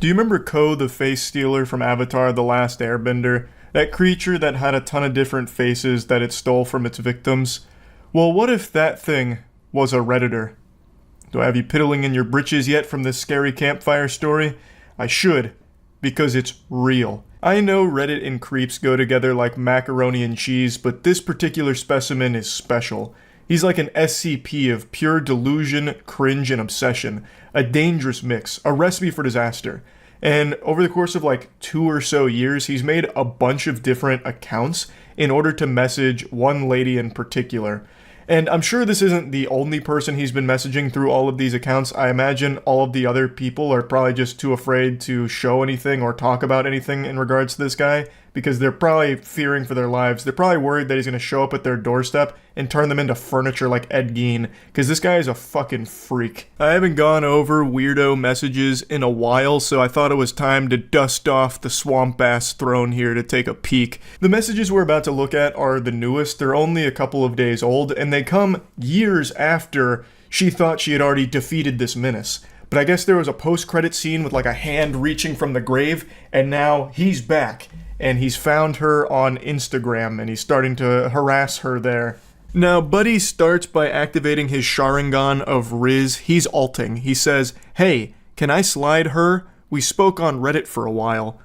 Do you remember Ko, the face stealer from Avatar: The Last Airbender? That creature that had a ton of different faces that it stole from its victims? Well, what if that thing was a Redditor? Do I have you piddling in your britches yet from this scary campfire story? I should, because it's real. I know Reddit and creeps go together like macaroni and cheese, but this particular specimen is special. He's like an SCP of pure delusion, cringe, and obsession. A dangerous mix, a recipe for disaster. And over the course of like 2 or so years, he's made a bunch of different accounts in order to message one lady in particular. And I'm sure this isn't the only person he's been messaging through all of these accounts. I imagine all of the other people are probably just too afraid to show anything or talk about anything in regards to this guy, because they're probably fearing for their lives. They're probably worried that he's going to show up at their doorstep and turn them into furniture like Ed Gein, because this guy is a fucking freak. I haven't gone over weirdo messages in a while, so I thought it was time to dust off the swamp ass throne here to take a peek. The messages we're about to look at are the newest. They're only a couple of days old, and they come years after she thought she had already defeated this menace. But I guess there was a post-credit scene with like a hand reaching from the grave, and now he's back. And he's found her on Instagram, and he's starting to harass her there. Now, Buddy starts by activating his Sharingan of Riz. He's alting. He says, "Hey, can I slide her? We spoke on Reddit for a while."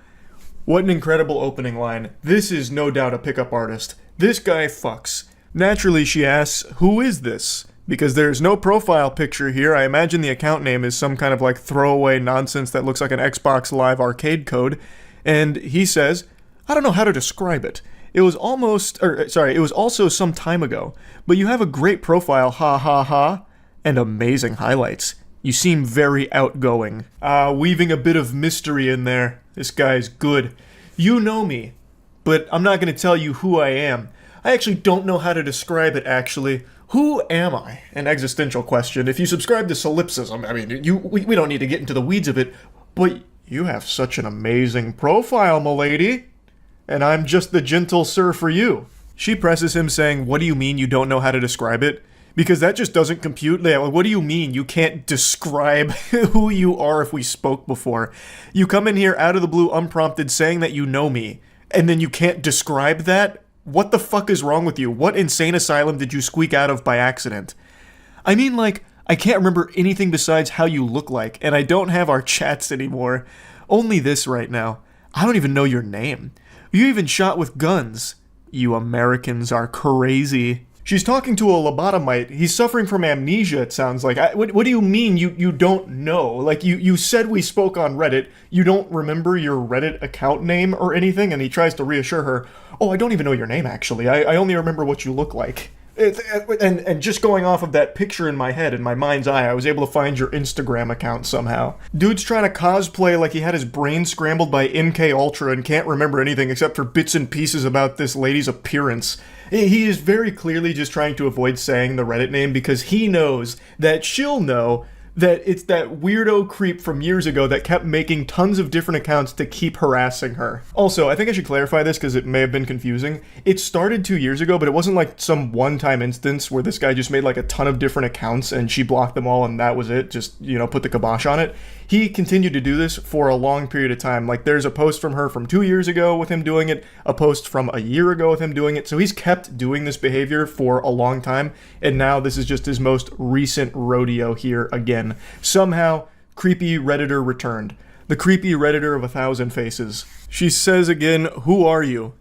What an incredible opening line. This is no doubt a pickup artist. This guy fucks. Naturally, she asks, "Who is this?" Because there's no profile picture here. I imagine the account name is some kind of like throwaway nonsense that looks like an Xbox Live arcade code. And he says, "I don't know how to describe it. It was also some time ago, but you have a great profile, ha ha ha, and amazing highlights. You seem very outgoing." Weaving a bit of mystery in there. This guy's good. "You know me, but I'm not going to tell you who I am. I actually don't know how to describe it, actually. Who am I?" An existential question. If you subscribe to solipsism, I mean, we don't need to get into the weeds of it, but you have such an amazing profile, m'lady. And I'm just the gentle sir for you. She presses him saying, "What do you mean you don't know how to describe it?" Because that just doesn't compute. What do you mean you can't describe who you are if we spoke before? You come in here out of the blue unprompted saying that you know me, and then you can't describe that? What the fuck is wrong with you? What insane asylum did you squeak out of by accident? I mean, like, I can't remember anything besides how you look like, and I don't have our chats anymore. Only this right now. I don't even know your name. You even shot with guns. You Americans are crazy. She's talking to a lobotomite. He's suffering from amnesia, it sounds like. What do you mean you don't know? Like, you said we spoke on Reddit. You don't remember your Reddit account name or anything? And he tries to reassure her, "Oh, I don't even know your name, actually. I only remember what you look like." And just going off of that picture in my head, in my mind's eye, I was able to find your Instagram account somehow. Dude's trying to cosplay like he had his brain scrambled by MK Ultra and can't remember anything except for bits and pieces about this lady's appearance. He is very clearly just trying to avoid saying the Reddit name because he knows that she'll know that it's that weirdo creep from years ago that kept making tons of different accounts to keep harassing her. Also, I think I should clarify this because it may have been confusing. It started 2 years ago, but it wasn't like some one-time instance where this guy just made like a ton of different accounts and she blocked them all and that was it, just, put the kibosh on it. He continued to do this for a long period of time. Like, there's a post from her from 2 years ago with him doing it, a post from a year ago with him doing it, so he's kept doing this behavior for a long time, and now this is just his most recent rodeo here again. Somehow, creepy Redditor returned. The creepy Redditor of 1,000 faces. She says again, "Who are you?"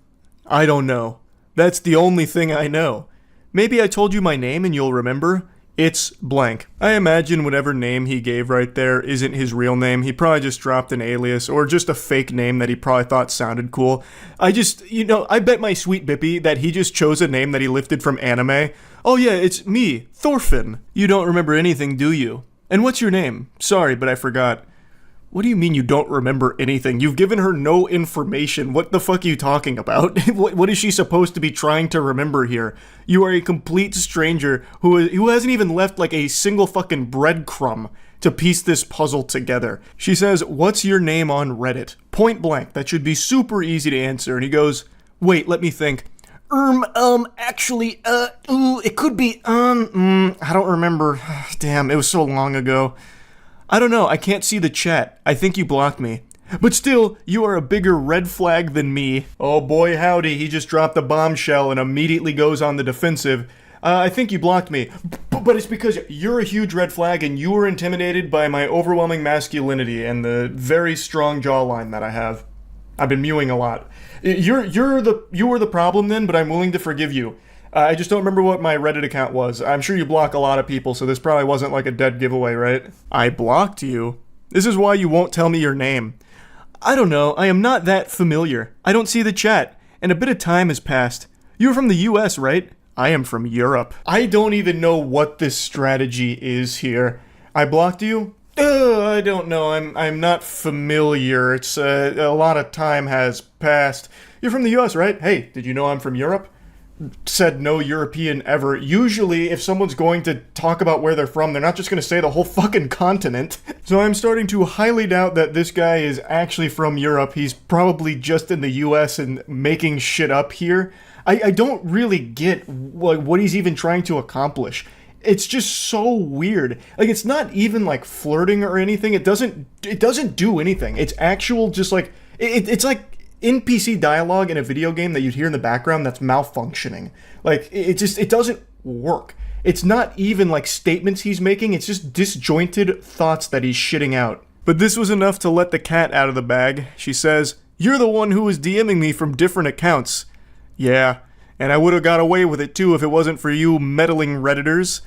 "I don't know. That's the only thing I know. Maybe I told you my name and you'll remember. It's blank." I imagine whatever name he gave right there isn't his real name. He probably just dropped an alias or just a fake name that he probably thought sounded cool. I bet my sweet Bippy that he just chose a name that he lifted from anime. "Oh yeah, it's me, Thorfinn." "You don't remember anything, do you? And what's your name?" "Sorry, but I forgot." What do you mean you don't remember anything? You've given her no information. What the fuck are you talking about? What is she supposed to be trying to remember here? You are a complete stranger who hasn't even left like a single fucking breadcrumb to piece this puzzle together. She says, "What's your name on Reddit?" Point blank. That should be super easy to answer. And he goes, "Wait, let me think. Actually, it could be, I don't remember. Damn, it was so long ago. I don't know, I can't see the chat. I think you blocked me. But still, you are a bigger red flag than me. Oh boy howdy, he just dropped a bombshell and immediately goes on the defensive. I think you blocked me. But it's because you're a huge red flag and you were intimidated by my overwhelming masculinity and the very strong jawline that I have. I've been mewing a lot. You were the problem then, but I'm willing to forgive you. I just don't remember what my Reddit account was. I'm sure you block a lot of people, so this probably wasn't like a dead giveaway, right? I blocked you? This is why you won't tell me your name. I don't know, I am not that familiar. I don't see the chat, and a bit of time has passed. You're from the US, right? I am from Europe. I don't even know what this strategy is here. I blocked you? I don't know. I'm not familiar. It's a lot of time has passed. You're from the US, right? Hey, did you know I'm from Europe? Said no European ever. Usually, if someone's going to talk about where they're from, they're not just going to say the whole fucking continent. So I'm starting to highly doubt that this guy is actually from Europe. He's probably just in the US and making shit up here. I don't really get what he's even trying to accomplish. It's just so weird. Like, it's not even like flirting or anything. It doesn't do anything. It's actual just like it's like NPC dialogue in a video game that you'd hear in the background that's malfunctioning. Like, it doesn't work. It's not even like statements he's making. It's just disjointed thoughts that he's shitting out. But this was enough to let the cat out of the bag. She says, "You're the one who was DMing me from different accounts." Yeah, and I would have got away with it too if it wasn't for you meddling Redditors.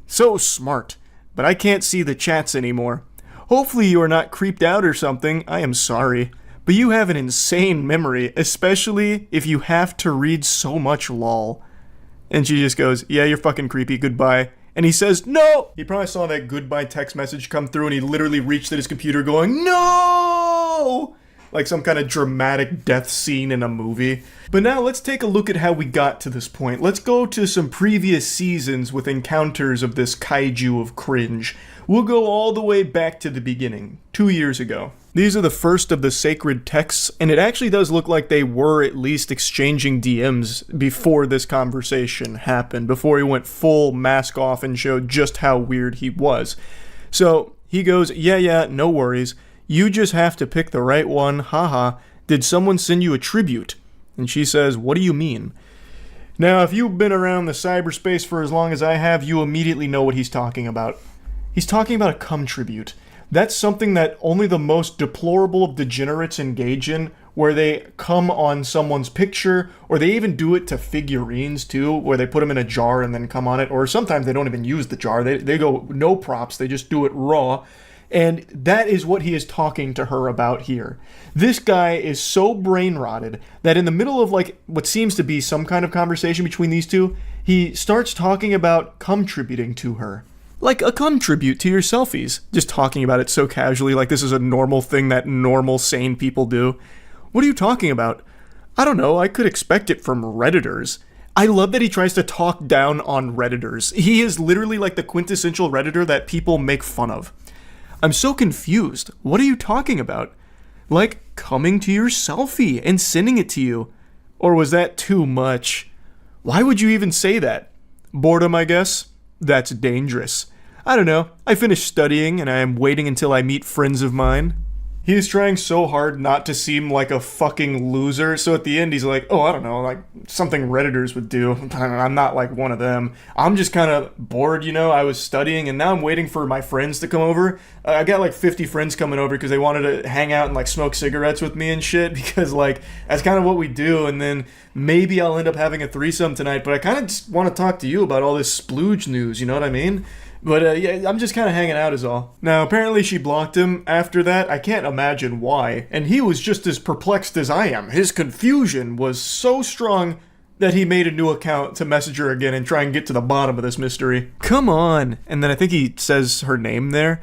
So smart, but I can't see the chats anymore. Hopefully you are not creeped out or something. I am sorry. But you have an insane memory, especially if you have to read so much lol. And she just goes, "Yeah, you're fucking creepy, goodbye." And he says, "No!" He probably saw that goodbye text message come through and he literally reached at his computer going, "No!" Like some kind of dramatic death scene in a movie. But now let's take a look at how we got to this point. Let's go to some previous seasons with encounters of this kaiju of cringe. We'll go all the way back to the beginning, 2 years ago. These are the first of the sacred texts, and it actually does look like they were at least exchanging DMs before this conversation happened, before he went full mask off and showed just how weird he was. So he goes, yeah, no worries. You just have to pick the right one, haha. Did someone send you a tribute? And she says, "What do you mean?" Now, if you've been around the cyberspace for as long as I have, you immediately know what he's talking about. He's talking about a cum tribute. That's something that only the most deplorable of degenerates engage in, where they come on someone's picture, or they even do it to figurines too, where they put them in a jar and then come on it, or sometimes they don't even use the jar. They go no props, they just do it raw. And that is what he is talking to her about here. This guy is so brain rotted that in the middle of like what seems to be some kind of conversation between these two, he starts talking about cum tributing to her. Like a cum tribute to your selfies. Just talking about it so casually, like this is a normal thing that normal, sane people do. What are you talking about? I don't know, I could expect it from Redditors. I love that he tries to talk down on Redditors. He is literally like the quintessential Redditor that people make fun of. I'm so confused. What are you talking about? Like coming to your selfie and sending it to you. Or was that too much? Why would you even say that? Boredom, I guess? That's dangerous. I don't know. I finished studying and I am waiting until I meet friends of mine. He is trying so hard not to seem like a fucking loser, so at the end he's like, oh, I don't know, like something Redditors would do. I'm not like one of them. I'm just kind of bored, you know, I was studying and now I'm waiting for my friends to come over. I got like 50 friends coming over because they wanted to hang out and like smoke cigarettes with me and shit, because like that's kind of what we do, and then maybe I'll end up having a threesome tonight, but I kind of just want to talk to you about all this splooge news, you know what I mean? But yeah, I'm just kind of hanging out is all. Now, apparently she blocked him after that. I can't imagine why. And he was just as perplexed as I am. His confusion was so strong that he made a new account to message her again and try and get to the bottom of this mystery. Come on. And then I think he says her name there.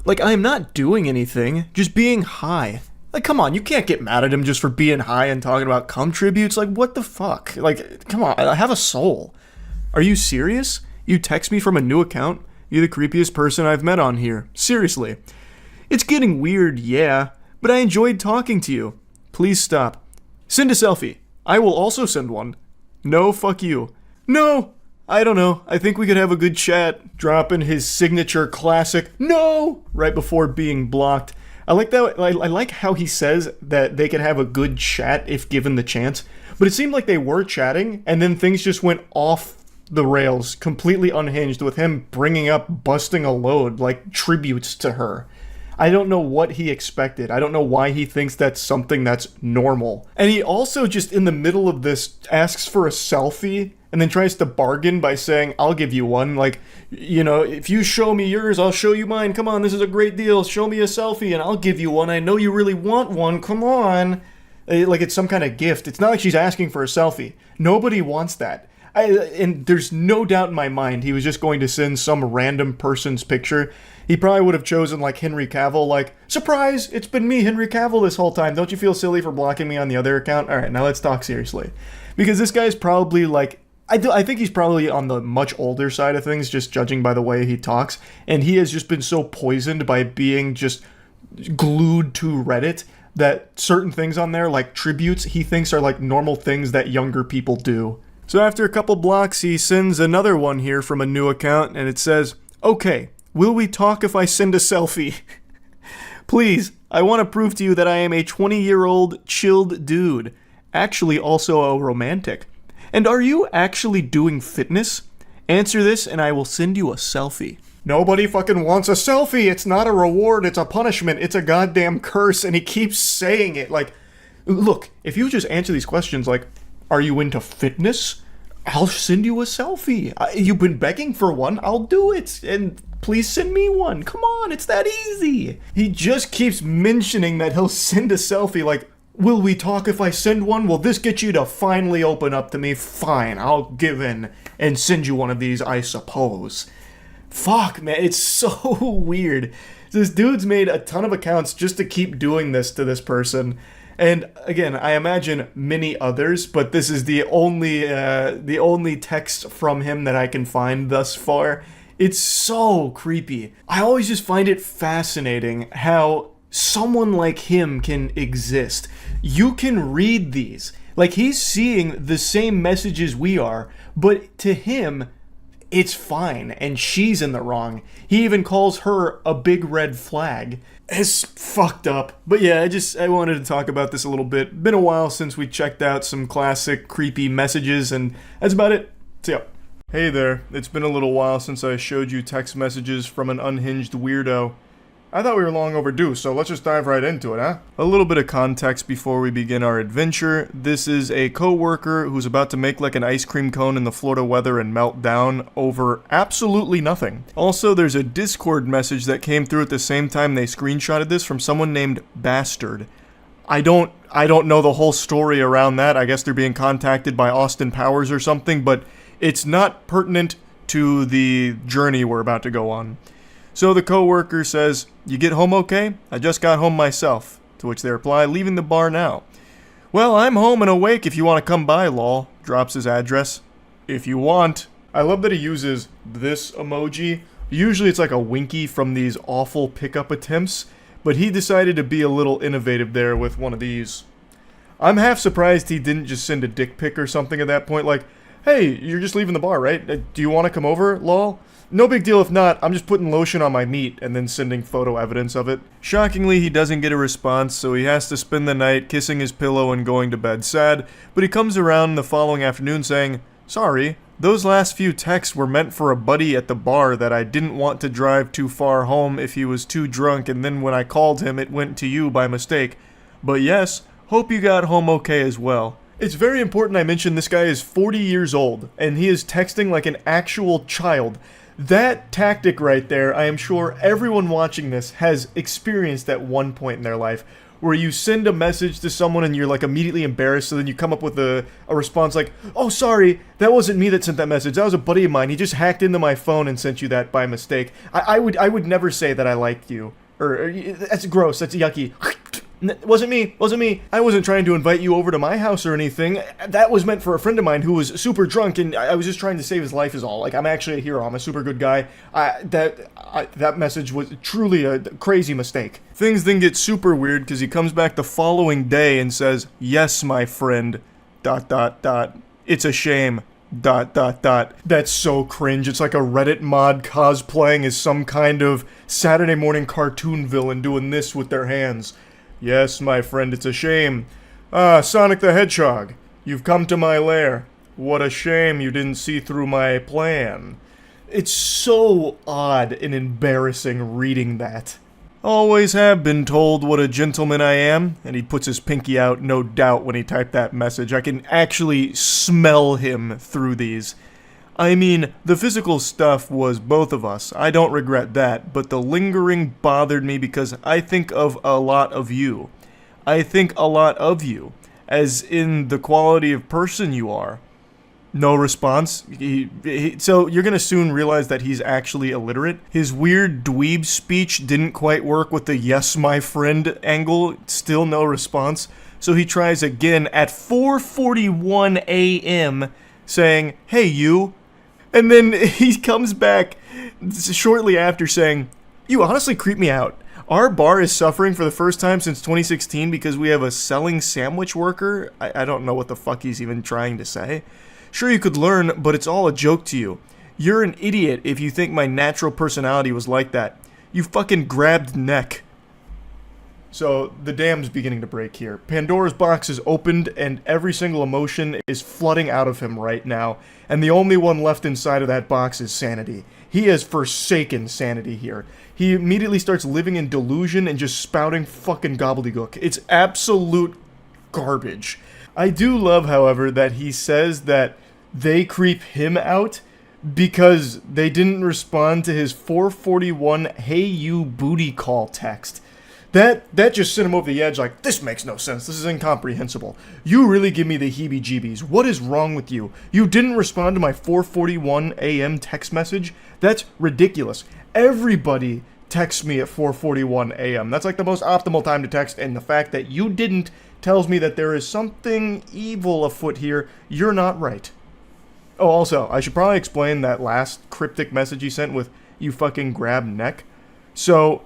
Like, I am not doing anything, just being high. Like, come on, you can't get mad at him just for being high and talking about cum tributes. Like, what the fuck? Like, come on, I have a soul. Are you serious? You text me from a new account? You're the creepiest person I've met on here. Seriously. It's getting weird, yeah, but I enjoyed talking to you. Please stop. Send a selfie. I will also send one. No, fuck you. No! I don't know. I think we could have a good chat. Dropping his signature classic, no! Right before being blocked. I like that. I like how he says that they could have a good chat if given the chance. But it seemed like they were chatting, and then things just went off the rails, completely unhinged, with him bringing up busting a load like tributes to her. I don't know what he expected. I don't know why he thinks that's something that's normal. And he also just in the middle of this asks for a selfie and then tries to bargain by saying, I'll give you one. Like, you know, if you show me yours, I'll show you mine. Come on, this is a great deal. Show me a selfie and I'll give you one. I know you really want one. Come on. Like it's some kind of gift. It's not like she's asking for a selfie. Nobody wants that. And there's no doubt in my mind he was just going to send some random person's picture. He probably would have chosen like Henry Cavill, like, surprise, it's been me, Henry Cavill, this whole time. Don't you feel silly for blocking me on the other account? All right, now let's talk seriously. Because this guy's probably like, I think he's probably on the much older side of things, just judging by the way he talks. And he has just been so poisoned by being just glued to Reddit that certain things on there, like tributes, he thinks are like normal things that younger people do. So after a couple blocks, he sends another one here from a new account, and it says, okay, will we talk if I send a selfie? Please, I want to prove to you that I am a 20-year-old chilled dude. Actually also a romantic. And are you actually doing fitness? Answer this and I will send you a selfie. Nobody fucking wants a selfie. It's not a reward. It's a punishment. It's a goddamn curse. And he keeps saying it. Like, look, if you just answer these questions like, are you into fitness? I'll send you a selfie. You've been begging for one. I'll do it. And please send me one. Come on, it's that easy. He just keeps mentioning that he'll send a selfie like, will we talk if I send one? Will this get you to finally open up to me? Fine, I'll give in and send you one of these, I suppose. Fuck, man, it's so weird. This dude's made a ton of accounts just to keep doing this to this person. And again, I imagine many others, but this is the only text from him that I can find thus far. It's so creepy. I always just find it fascinating how someone like him can exist. You can read these. Like, he's seeing the same messages we are, but to him, it's fine, and she's in the wrong. He even calls her a big red flag. It's fucked up. But yeah, I wanted to talk about this a little bit. Been a while since we checked out some classic creepy messages, and that's about it. See ya. Hey there, it's been a little while since I showed you text messages from an unhinged weirdo. I thought we were long overdue, so let's just dive right into it, huh? A little bit of context before we begin our adventure. This is a co-worker who's about to make like an ice cream cone in the Florida weather and melt down over absolutely nothing. Also, there's a Discord message that came through at the same time they screenshotted this from someone named Bastard. I don't know the whole story around that. I guess they're being contacted by Austin Powers or something, but it's not pertinent to the journey we're about to go on. So the co-worker says, you get home okay? I just got home myself. To which they reply, leaving the bar now. Well, I'm home and awake if you want to come by, lol. Drops his address. If you want. I love that he uses this emoji. Usually it's like a winky from these awful pickup attempts, but he decided to be a little innovative there with one of these. I'm half surprised he didn't just send a dick pic or something at that point, like, hey, you're just leaving the bar, right? Do you want to come over, lol? No big deal if not, I'm just putting lotion on my meat and then sending photo evidence of it. Shockingly, he doesn't get a response, so he has to spend the night kissing his pillow and going to bed sad, but he comes around the following afternoon saying, sorry, those last few texts were meant for a buddy at the bar that I didn't want to drive too far home if he was too drunk, and then when I called him it went to you by mistake. But yes, hope you got home okay as well. It's very important I mention this guy is 40 years old, and he is texting like an actual child. That tactic right there, I am sure everyone watching this has experienced at one point in their life, where you send a message to someone and you're like immediately embarrassed, so then you come up with a response like, oh sorry, that wasn't me that sent that message, that was a buddy of mine, he just hacked into my phone and sent you that by mistake. I would never say that I liked you, or that's gross, that's yucky. Wasn't me. I wasn't trying to invite you over to my house or anything. That was meant for a friend of mine who was super drunk, and I was just trying to save his life is all. Like, I'm actually a hero. I'm a super good guy. That message was truly a crazy mistake. Things then get super weird because he comes back the following day and says, yes, my friend, ... It's a shame. Dot dot dot. That's so cringe. It's like a Reddit mod cosplaying as some kind of Saturday morning cartoon villain doing this with their hands. Yes, my friend, it's a shame. Ah, Sonic the Hedgehog, you've come to my lair. What a shame you didn't see through my plan. It's so odd and embarrassing reading that. Always have been told what a gentleman I am, and he puts his pinky out, no doubt, when he typed that message. I can actually smell him through these. I mean, the physical stuff was both of us. I don't regret that, but the lingering bothered me because I think of a lot of you. I think a lot of you, as in the quality of person you are. No response. So you're gonna soon realize that he's actually illiterate. His weird dweeb speech didn't quite work with the yes my friend angle. Still no response. So he tries again at 4:41 a.m. saying, "Hey you." And then he comes back shortly after saying, "You honestly creep me out. Our bar is suffering for the first time since 2016 because we have a selling sandwich worker." I don't know what the fuck he's even trying to say. "Sure, you could learn, but it's all a joke to you. You're an idiot if you think my natural personality was like that. You fucking grabbed neck." So, the dam's beginning to break here. Pandora's box is opened, and every single emotion is flooding out of him right now. And the only one left inside of that box is sanity. He has forsaken sanity here. He immediately starts living in delusion and just spouting fucking gobbledygook. It's absolute garbage. I do love, however, that he says that they creep him out because they didn't respond to his 441 "Hey you booty call" text. That just sent him over the edge like, this makes no sense, this is incomprehensible. You really give me the heebie-jeebies. What is wrong with you? You didn't respond to my 4:41 a.m. text message? That's ridiculous. Everybody texts me at 4:41 a.m. That's like the most optimal time to text, and the fact that you didn't tells me that there is something evil afoot here. You're not right. Oh, also, I should probably explain that last cryptic message he sent with "you fucking grab neck." So,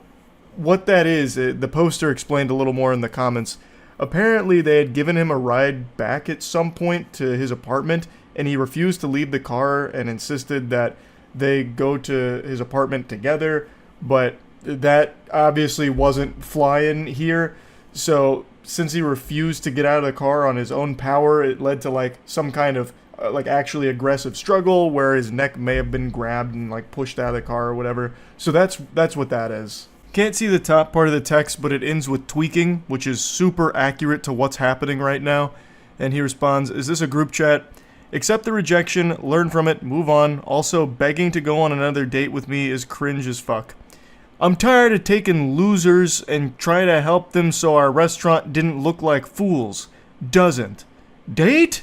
what that is, the poster explained a little more in the comments. Apparently, they had given him a ride back at some point to his apartment, and he refused to leave the car and insisted that they go to his apartment together, but that obviously wasn't flying here. So, since he refused to get out of the car on his own power, it led to like some kind of like actually aggressive struggle where his neck may have been grabbed and like pushed out of the car or whatever. So that's what that is. Can't see the top part of the text, but it ends with tweaking, which is super accurate to what's happening right now. And he responds, "Is this a group chat? Accept the rejection, learn from it, move on. Also, begging to go on another date with me is cringe as fuck. I'm tired of taking losers and try to help them so our restaurant didn't look like fools. Doesn't. Date?"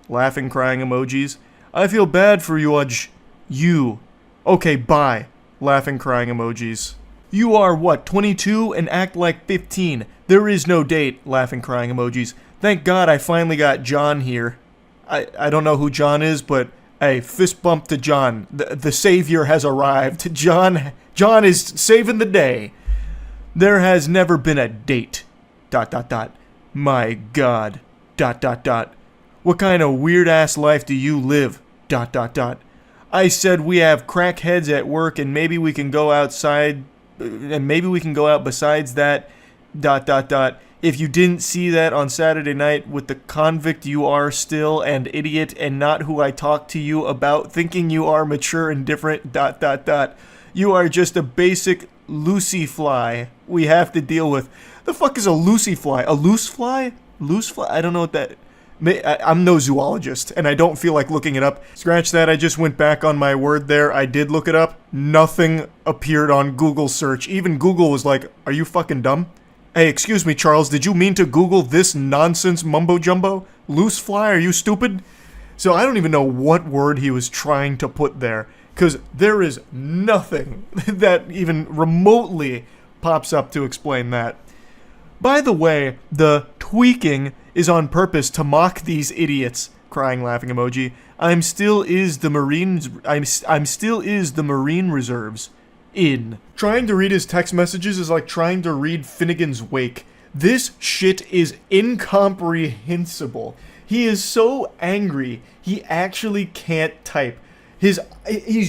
Laughing, crying emojis. "I feel bad for you, you. Okay, bye." Laughing, crying emojis. "You are, what, 22 and act like 15. There is no date." Laughing, crying emojis. "Thank God I finally got John here." I don't know who John is, but hey, fist bump to John. The savior has arrived. John is saving the day. "There has never been a date. ... My God. ... What kind of weird-ass life do you live? ... I said we have crackheads at work and maybe we can go outside, and maybe we can go out besides that... If you didn't see that on Saturday night with the convict you are still and idiot and not who I talked to you about thinking you are mature and different... You are just a basic Lucy fly we have to deal with." The fuck is a Lucy fly? A loose fly? Loose fly? I don't know what that... I'm no zoologist, and I don't feel like looking it up. Scratch that, I just went back on my word there. I did look it up. Nothing appeared on Google search. Even Google was like, "Are you fucking dumb? Hey, excuse me, Charles, did you mean to Google this nonsense mumbo-jumbo? Loose fly, are you stupid?" So I don't even know what word he was trying to put there, because there is nothing that even remotely pops up to explain that. By the way, the tweaking is on purpose to mock these idiots. Crying, laughing emoji. I'm still is the Marine Reserves. In. Trying to read his text messages is like trying to read Finnegan's Wake. This shit is incomprehensible. He is so angry, he actually can't type. He's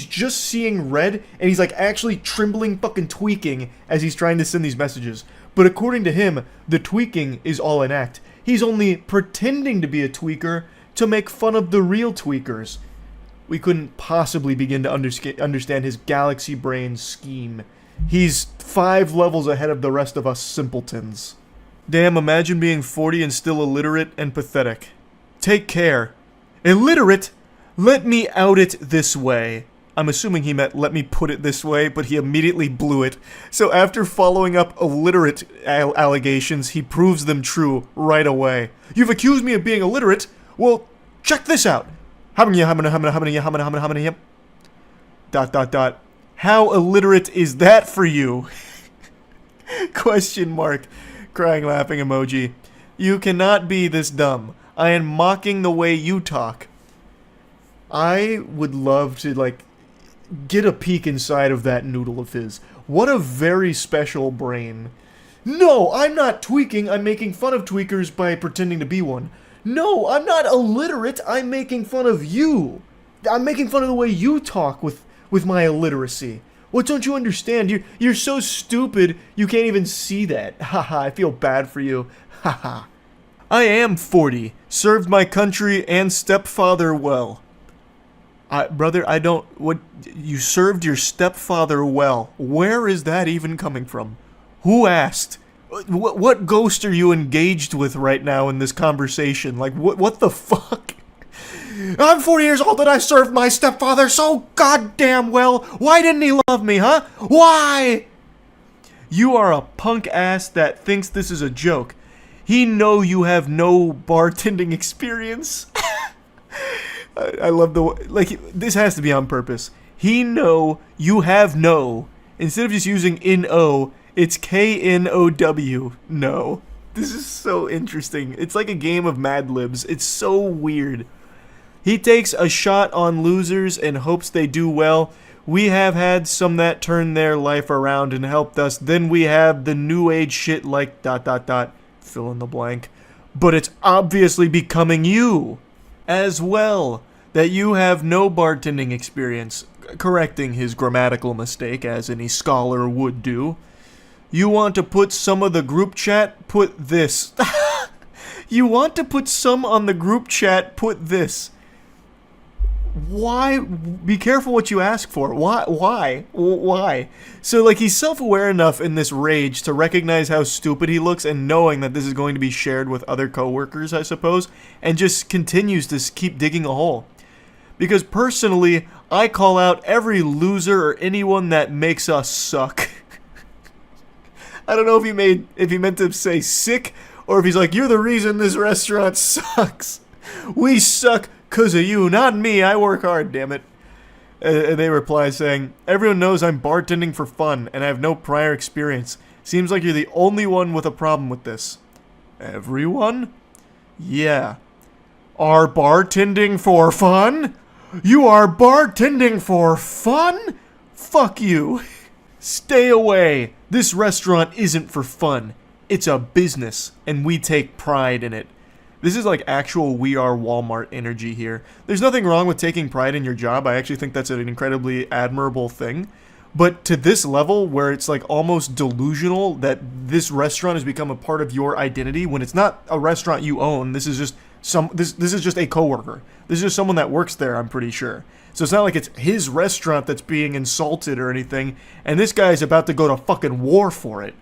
just seeing red, and he's like actually trembling, fucking tweaking as he's trying to send these messages. But according to him, the tweaking is all an act. He's only pretending to be a tweaker to make fun of the real tweakers. We couldn't possibly begin to understand his galaxy brain scheme. He's 5 levels ahead of the rest of us simpletons. Damn, imagine being 40 and still illiterate and pathetic. Take care. Illiterate? Let me out it this way. I'm assuming he meant let me put it this way, but he immediately blew it. So after following up illiterate allegations, he proves them true right away. You've accused me of being illiterate? Well, check this out. How illiterate is that for you? Question mark. Crying laughing emoji. You cannot be this dumb. I am mocking the way you talk. I would love to, like, get a peek inside of that noodle of his. What a very special brain. No, I'm not tweaking. I'm making fun of tweakers by pretending to be one. No, I'm not illiterate. I'm making fun of you. I'm making fun of the way you talk with my illiteracy. What don't you understand? You're so stupid, you can't even see that. Haha, I feel bad for you. Haha. I am 40. Served my country and stepfather well. Brother, I don't... What? You served your stepfather well. Where is that even coming from? Who asked? What ghost are you engaged with right now in this conversation? Like, what the fuck? I'm 40 years old and I served my stepfather so goddamn well. Why didn't he love me, huh? Why? You are a punk ass that thinks this is a joke. He know you have no bartending experience. I love the... Like, this has to be on purpose. He know you have no. Instead of just using N-O, it's K-N-O-W. No. This is so interesting. It's like a game of Mad Libs. It's so weird. He takes a shot on losers and hopes they do well. We have had some that turned their life around and helped us. Then we have the new age shit like ... Fill in the blank. But it's obviously becoming you as well. That you have no bartending experience. Correcting his grammatical mistake as any scholar would do. You want to put some of the group chat? Put this. You want to put some on the group chat? Put this. Why? Be careful what you ask for. Why? So, like, he's self-aware enough in this rage to recognize how stupid he looks and knowing that this is going to be shared with other coworkers, I suppose, and just continues to keep digging a hole. Because personally, I call out every loser or anyone that makes us suck. I don't know if he meant to say sick, or if he's like, you're the reason this restaurant sucks. We suck 'cause of you, not me. I work hard, damn it. And they reply saying, everyone knows I'm bartending for fun, and I have no prior experience. Seems like you're the only one with a problem with this. Everyone? Yeah. Are bartending for fun? You are bartending for fun? Fuck you. Stay away. This restaurant isn't for fun. It's a business, and we take pride in it. This is like actual We Are Walmart energy here. There's nothing wrong with taking pride in your job. I actually think that's an incredibly admirable thing. But to this level, where it's like almost delusional that this restaurant has become a part of your identity, when it's not a restaurant you own, this is just this is just a coworker. This is just someone that works there, I'm pretty sure. So it's not like it's his restaurant that's being insulted or anything, and this guy is about to go to fucking war for it.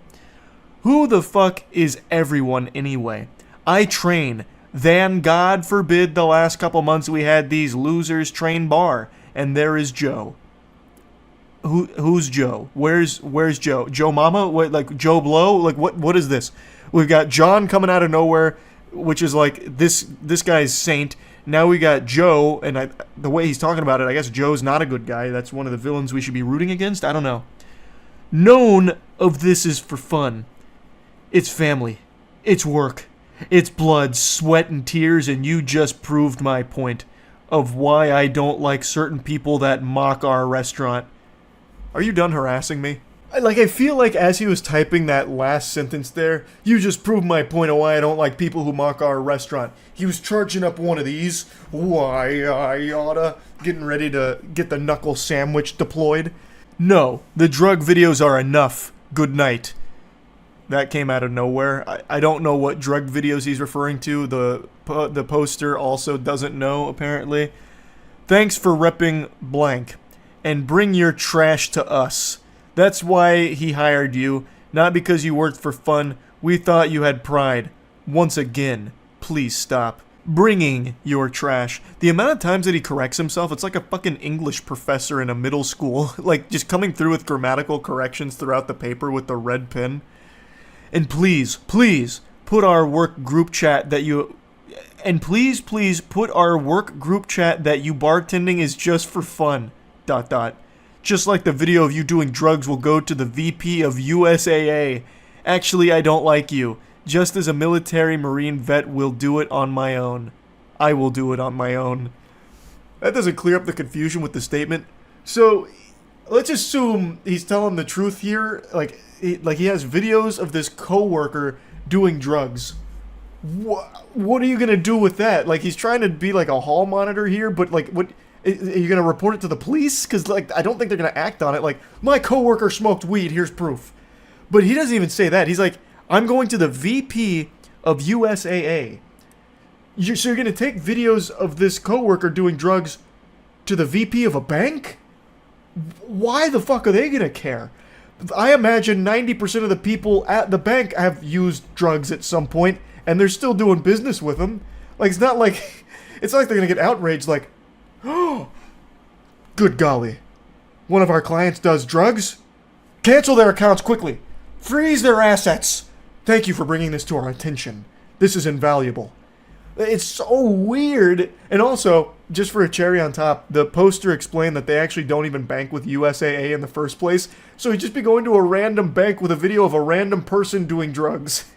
Who the fuck is everyone anyway? I train. Then God forbid the last couple months we had these losers train bar, and there is Joe. Who's Joe? Where's Joe? Joe Mama? What, like Joe Blow? Like what is this? We've got John coming out of nowhere, which is like this guy's saint. Now we got Joe, and the way he's talking about it, I guess Joe's not a good guy. That's one of the villains we should be rooting against. I don't know. None of this is for fun. It's family. It's work. It's blood, sweat, and tears, and you just proved my point of why I don't like certain people that mock our restaurant. Are you done harassing me? I feel like as he was typing that last sentence there, you just proved my point of why I don't like people who mock our restaurant. He was charging up one of these. Why I oughta. Getting ready to get the knuckle sandwich deployed. No, the drug videos are enough. Good night. That came out of nowhere. I don't know what drug videos he's referring to. The poster also doesn't know, apparently. Thanks for repping blank. And bring your trash to us. That's why he hired you, not because you worked for fun. We thought you had pride. Once again, please stop bringing your trash. The amount of times that he corrects himself, it's like a fucking English professor in a middle school. Like, just coming through with grammatical corrections throughout the paper with the red pen. And please, please, put our work group chat that you... And please, please, put our work group chat that you bartending is just for fun. ... Just like the video of you doing drugs will go to the VP of USAA. Actually, I don't like you. Just as a military Marine vet will do it on my own. I will do it on my own. That doesn't clear up the confusion with the statement. So, let's assume he's telling the truth here. Like he has videos of this coworker doing drugs. What are you gonna do with that? Like, he's trying to be like a hall monitor here, but like, what... Are you going to report it to the police? Because, like, I don't think they're going to act on it. Like, my coworker smoked weed, here's proof. But he doesn't even say that. He's like, I'm going to the VP of USAA. So you're going to take videos of this coworker doing drugs to the VP of a bank? Why the fuck are they going to care? I imagine 90% of the people at the bank have used drugs at some point, and they're still doing business with them. Like, it's not like they're going to get outraged, like, oh, good golly. One of our clients does drugs? Cancel their accounts quickly. Freeze their assets. Thank you for bringing this to our attention. This is invaluable. It's so weird. And also, just for a cherry on top, the poster explained that they actually don't even bank with USAA in the first place. So he'd just be going to a random bank with a video of a random person doing drugs.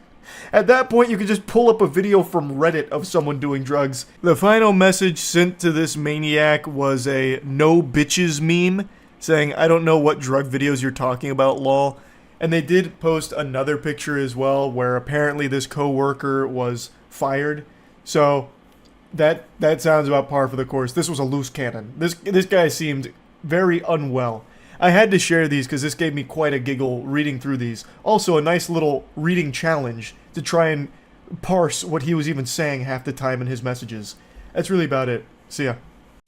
At that point, you could just pull up a video from Reddit of someone doing drugs. The final message sent to this maniac was a no bitches meme, saying, I don't know what drug videos you're talking about, lol. And they did post another picture as well, where apparently this coworker was fired. So, that sounds about par for the course. This was a loose cannon. This guy seemed very unwell. I had to share these because this gave me quite a giggle reading through these. Also, a nice little reading challenge to try and parse what he was even saying half the time in his messages. That's really about it. See ya.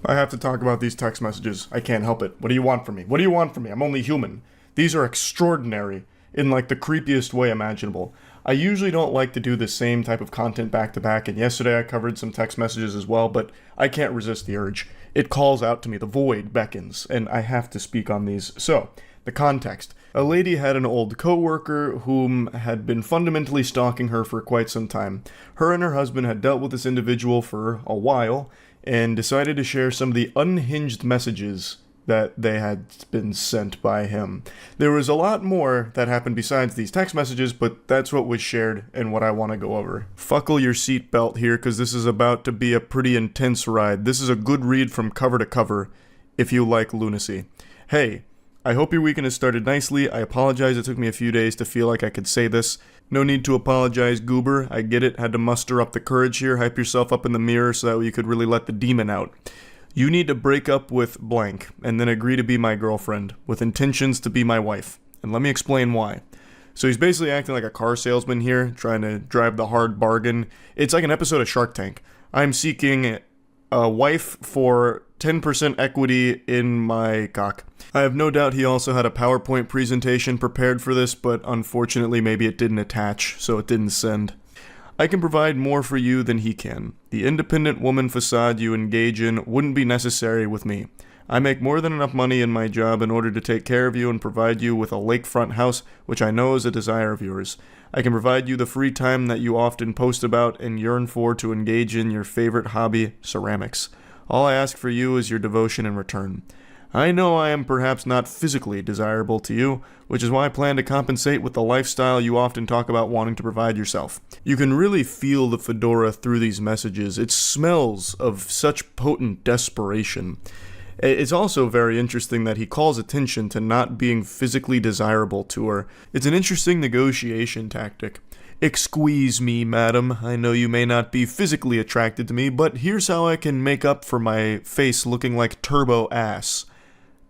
I have to talk about these text messages. I can't help it. What do you want from me? What do you want from me? I'm only human. These are extraordinary in like the creepiest way imaginable. I usually don't like to do the same type of content back to back, and yesterday I covered some text messages as well, but I can't resist the urge. It calls out to me, the void beckons, and I have to speak on these. So, the context. A lady had an old coworker whom had been fundamentally stalking her for quite some time. Her and her husband had dealt with this individual for a while, and decided to share some of the unhinged messages that they had been sent by him. There was a lot more that happened besides these text messages, but that's what was shared and what I want to go over. Buckle your seatbelt here, because this is about to be a pretty intense ride. This is a good read from cover to cover, if you like lunacy. Hey, I hope your weekend has started nicely. I apologize it took me a few days to feel like I could say this. No need to apologize, goober. I get it. Had to muster up the courage here. Hype yourself up in the mirror so that way you could really let the demon out. You need to break up with blank, and then agree to be my girlfriend, with intentions to be my wife. And let me explain why. So he's basically acting like a car salesman here, trying to drive the hard bargain. It's like an episode of Shark Tank. I'm seeking a wife for 10% equity in my cock. I have no doubt he also had a PowerPoint presentation prepared for this, but unfortunately maybe it didn't attach, so it didn't send. I can provide more for you than he can. The independent woman facade you engage in wouldn't be necessary with me. I make more than enough money in my job in order to take care of you and provide you with a lakefront house, which I know is a desire of yours. I can provide you the free time that you often post about and yearn for to engage in your favorite hobby, ceramics. All I ask for you is your devotion in return. I know I am perhaps not physically desirable to you, which is why I plan to compensate with the lifestyle you often talk about wanting to provide yourself. You can really feel the fedora through these messages. It smells of such potent desperation. It's also very interesting that he calls attention to not being physically desirable to her. It's an interesting negotiation tactic. Excuse me, madam. I know you may not be physically attracted to me, but here's how I can make up for my face looking like turbo ass.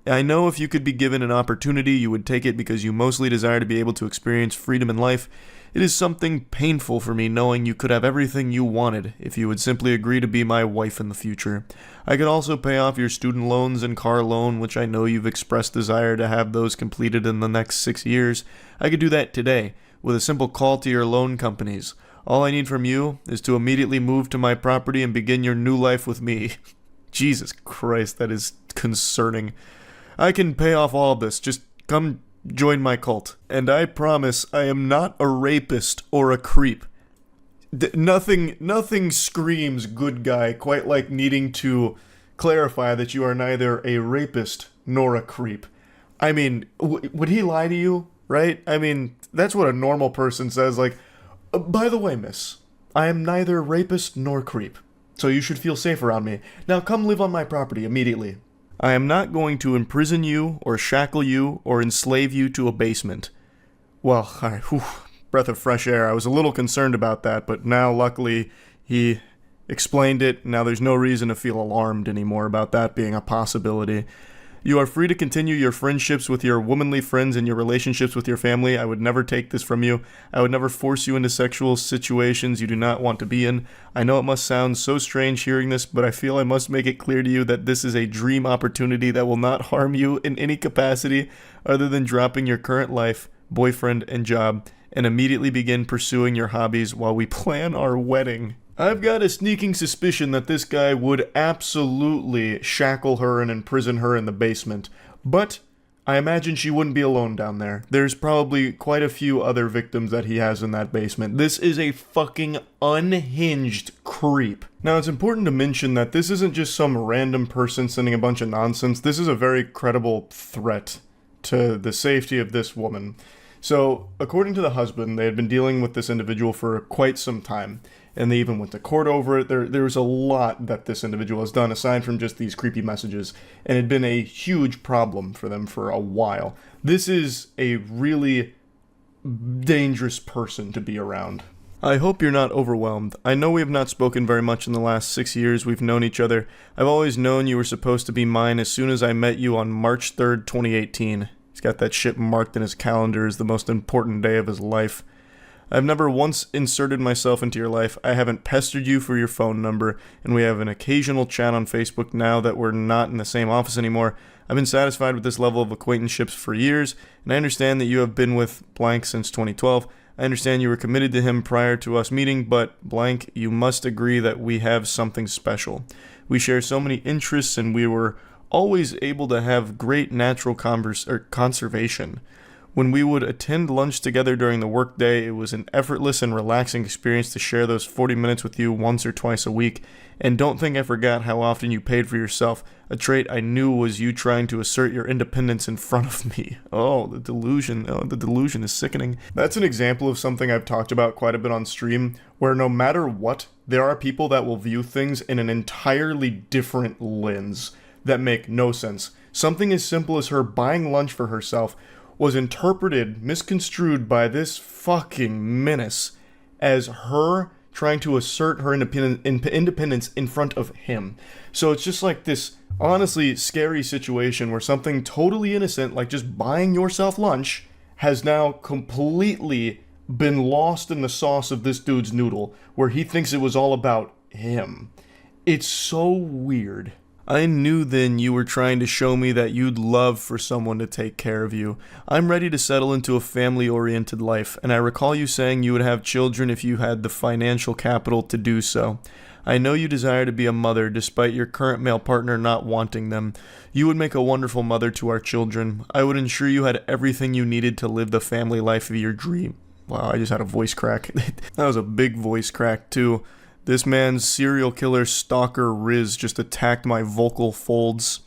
I know if you could be given an opportunity, you would take it because you mostly desire to be able to experience freedom in life. It is something painful for me knowing you could have everything you wanted if you would simply agree to be my wife in the future. I could also pay off your student loans and car loan, which I know you've expressed desire to have those completed in the next 6 years. I could do that today, with a simple call to your loan companies. All I need from you is to immediately move to my property and begin your new life with me. Jesus Christ, that is concerning. I can pay off all of this. Just come join my cult. And I promise I am not a rapist or a creep. Nothing screams good guy quite like needing to clarify that you are neither a rapist nor a creep. I mean, would he lie to you, right? I mean, that's what a normal person says, like, by the way, miss, I am neither rapist nor creep, so you should feel safe around me. Now come live on my property immediately. I am not going to imprison you, or shackle you, or enslave you to a basement. Well, breath of fresh air. I was a little concerned about that, but now, luckily, he explained it. Now there's no reason to feel alarmed anymore about that being a possibility. You are free to continue your friendships with your womanly friends and your relationships with your family. I would never take this from you. I would never force you into sexual situations you do not want to be in. I know it must sound so strange hearing this, but I feel I must make it clear to you that this is a dream opportunity that will not harm you in any capacity other than dropping your current life, boyfriend, and job, and immediately begin pursuing your hobbies while we plan our wedding. I've got a sneaking suspicion that this guy would absolutely shackle her and imprison her in the basement, but I imagine she wouldn't be alone down there. There's probably quite a few other victims that he has in that basement. This is a fucking unhinged creep. Now, it's important to mention that this isn't just some random person sending a bunch of nonsense. This is a very credible threat to the safety of this woman. So, according to the husband, they had been dealing with this individual for quite some time, and they even went to court over it. There's a lot that this individual has done, aside from just these creepy messages, and it had been a huge problem for them for a while. This is a really dangerous person to be around. I hope you're not overwhelmed. I know we have not spoken very much in the last 6 years we've known each other. I've always known you were supposed to be mine as soon as I met you on March 3rd, 2018. He's got that shit marked in his calendar as the most important day of his life. I've never once inserted myself into your life. I haven't pestered you for your phone number, and we have an occasional chat on Facebook now that we're not in the same office anymore. I've been satisfied with this level of acquaintanceships for years, and I understand that you have been with blank since 2012. I understand you were committed to him prior to us meeting, but blank, you must agree that we have something special. We share so many interests, and we were always able to have great natural conservation. When we would attend lunch together during the workday, it was an effortless and relaxing experience to share those 40 minutes with you once or twice a week. And don't think I forgot how often you paid for yourself, a trait I knew was you trying to assert your independence in front of me. Oh, the delusion. Oh, the delusion is sickening. That's an example of something I've talked about quite a bit on stream, where no matter what, there are people that will view things in an entirely different lens that make no sense. Something as simple as her buying lunch for herself was interpreted, misconstrued by this fucking menace as her trying to assert her independence in front of him. So it's just like this honestly scary situation where something totally innocent, like just buying yourself lunch, has now completely been lost in the sauce of this dude's noodle, where he thinks it was all about him. It's so weird. I knew then you were trying to show me that you'd love for someone to take care of you. I'm ready to settle into a family-oriented life, and I recall you saying you would have children if you had the financial capital to do so. I know you desire to be a mother, despite your current male partner not wanting them. You would make a wonderful mother to our children. I would ensure you had everything you needed to live the family life of your dream. Wow, I just had a voice crack. That was a big voice crack, too. This man's serial killer stalker Riz just attacked my vocal folds.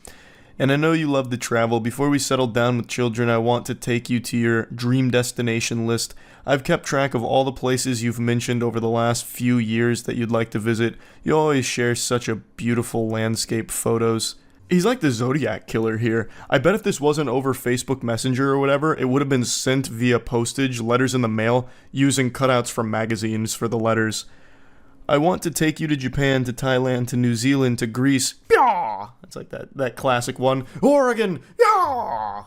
And I know you love to travel. Before we settle down with children, I want to take you to your dream destination list. I've kept track of all the places you've mentioned over the last few years that you'd like to visit. You always share such a beautiful landscape photos. He's like the Zodiac killer here. I bet if this wasn't over Facebook Messenger or whatever, it would have been sent via postage, letters in the mail, using cutouts from magazines for the letters. I want to take you to Japan, to Thailand, to New Zealand, to Greece. Yaw! It's like that classic one. Oregon! Yaw!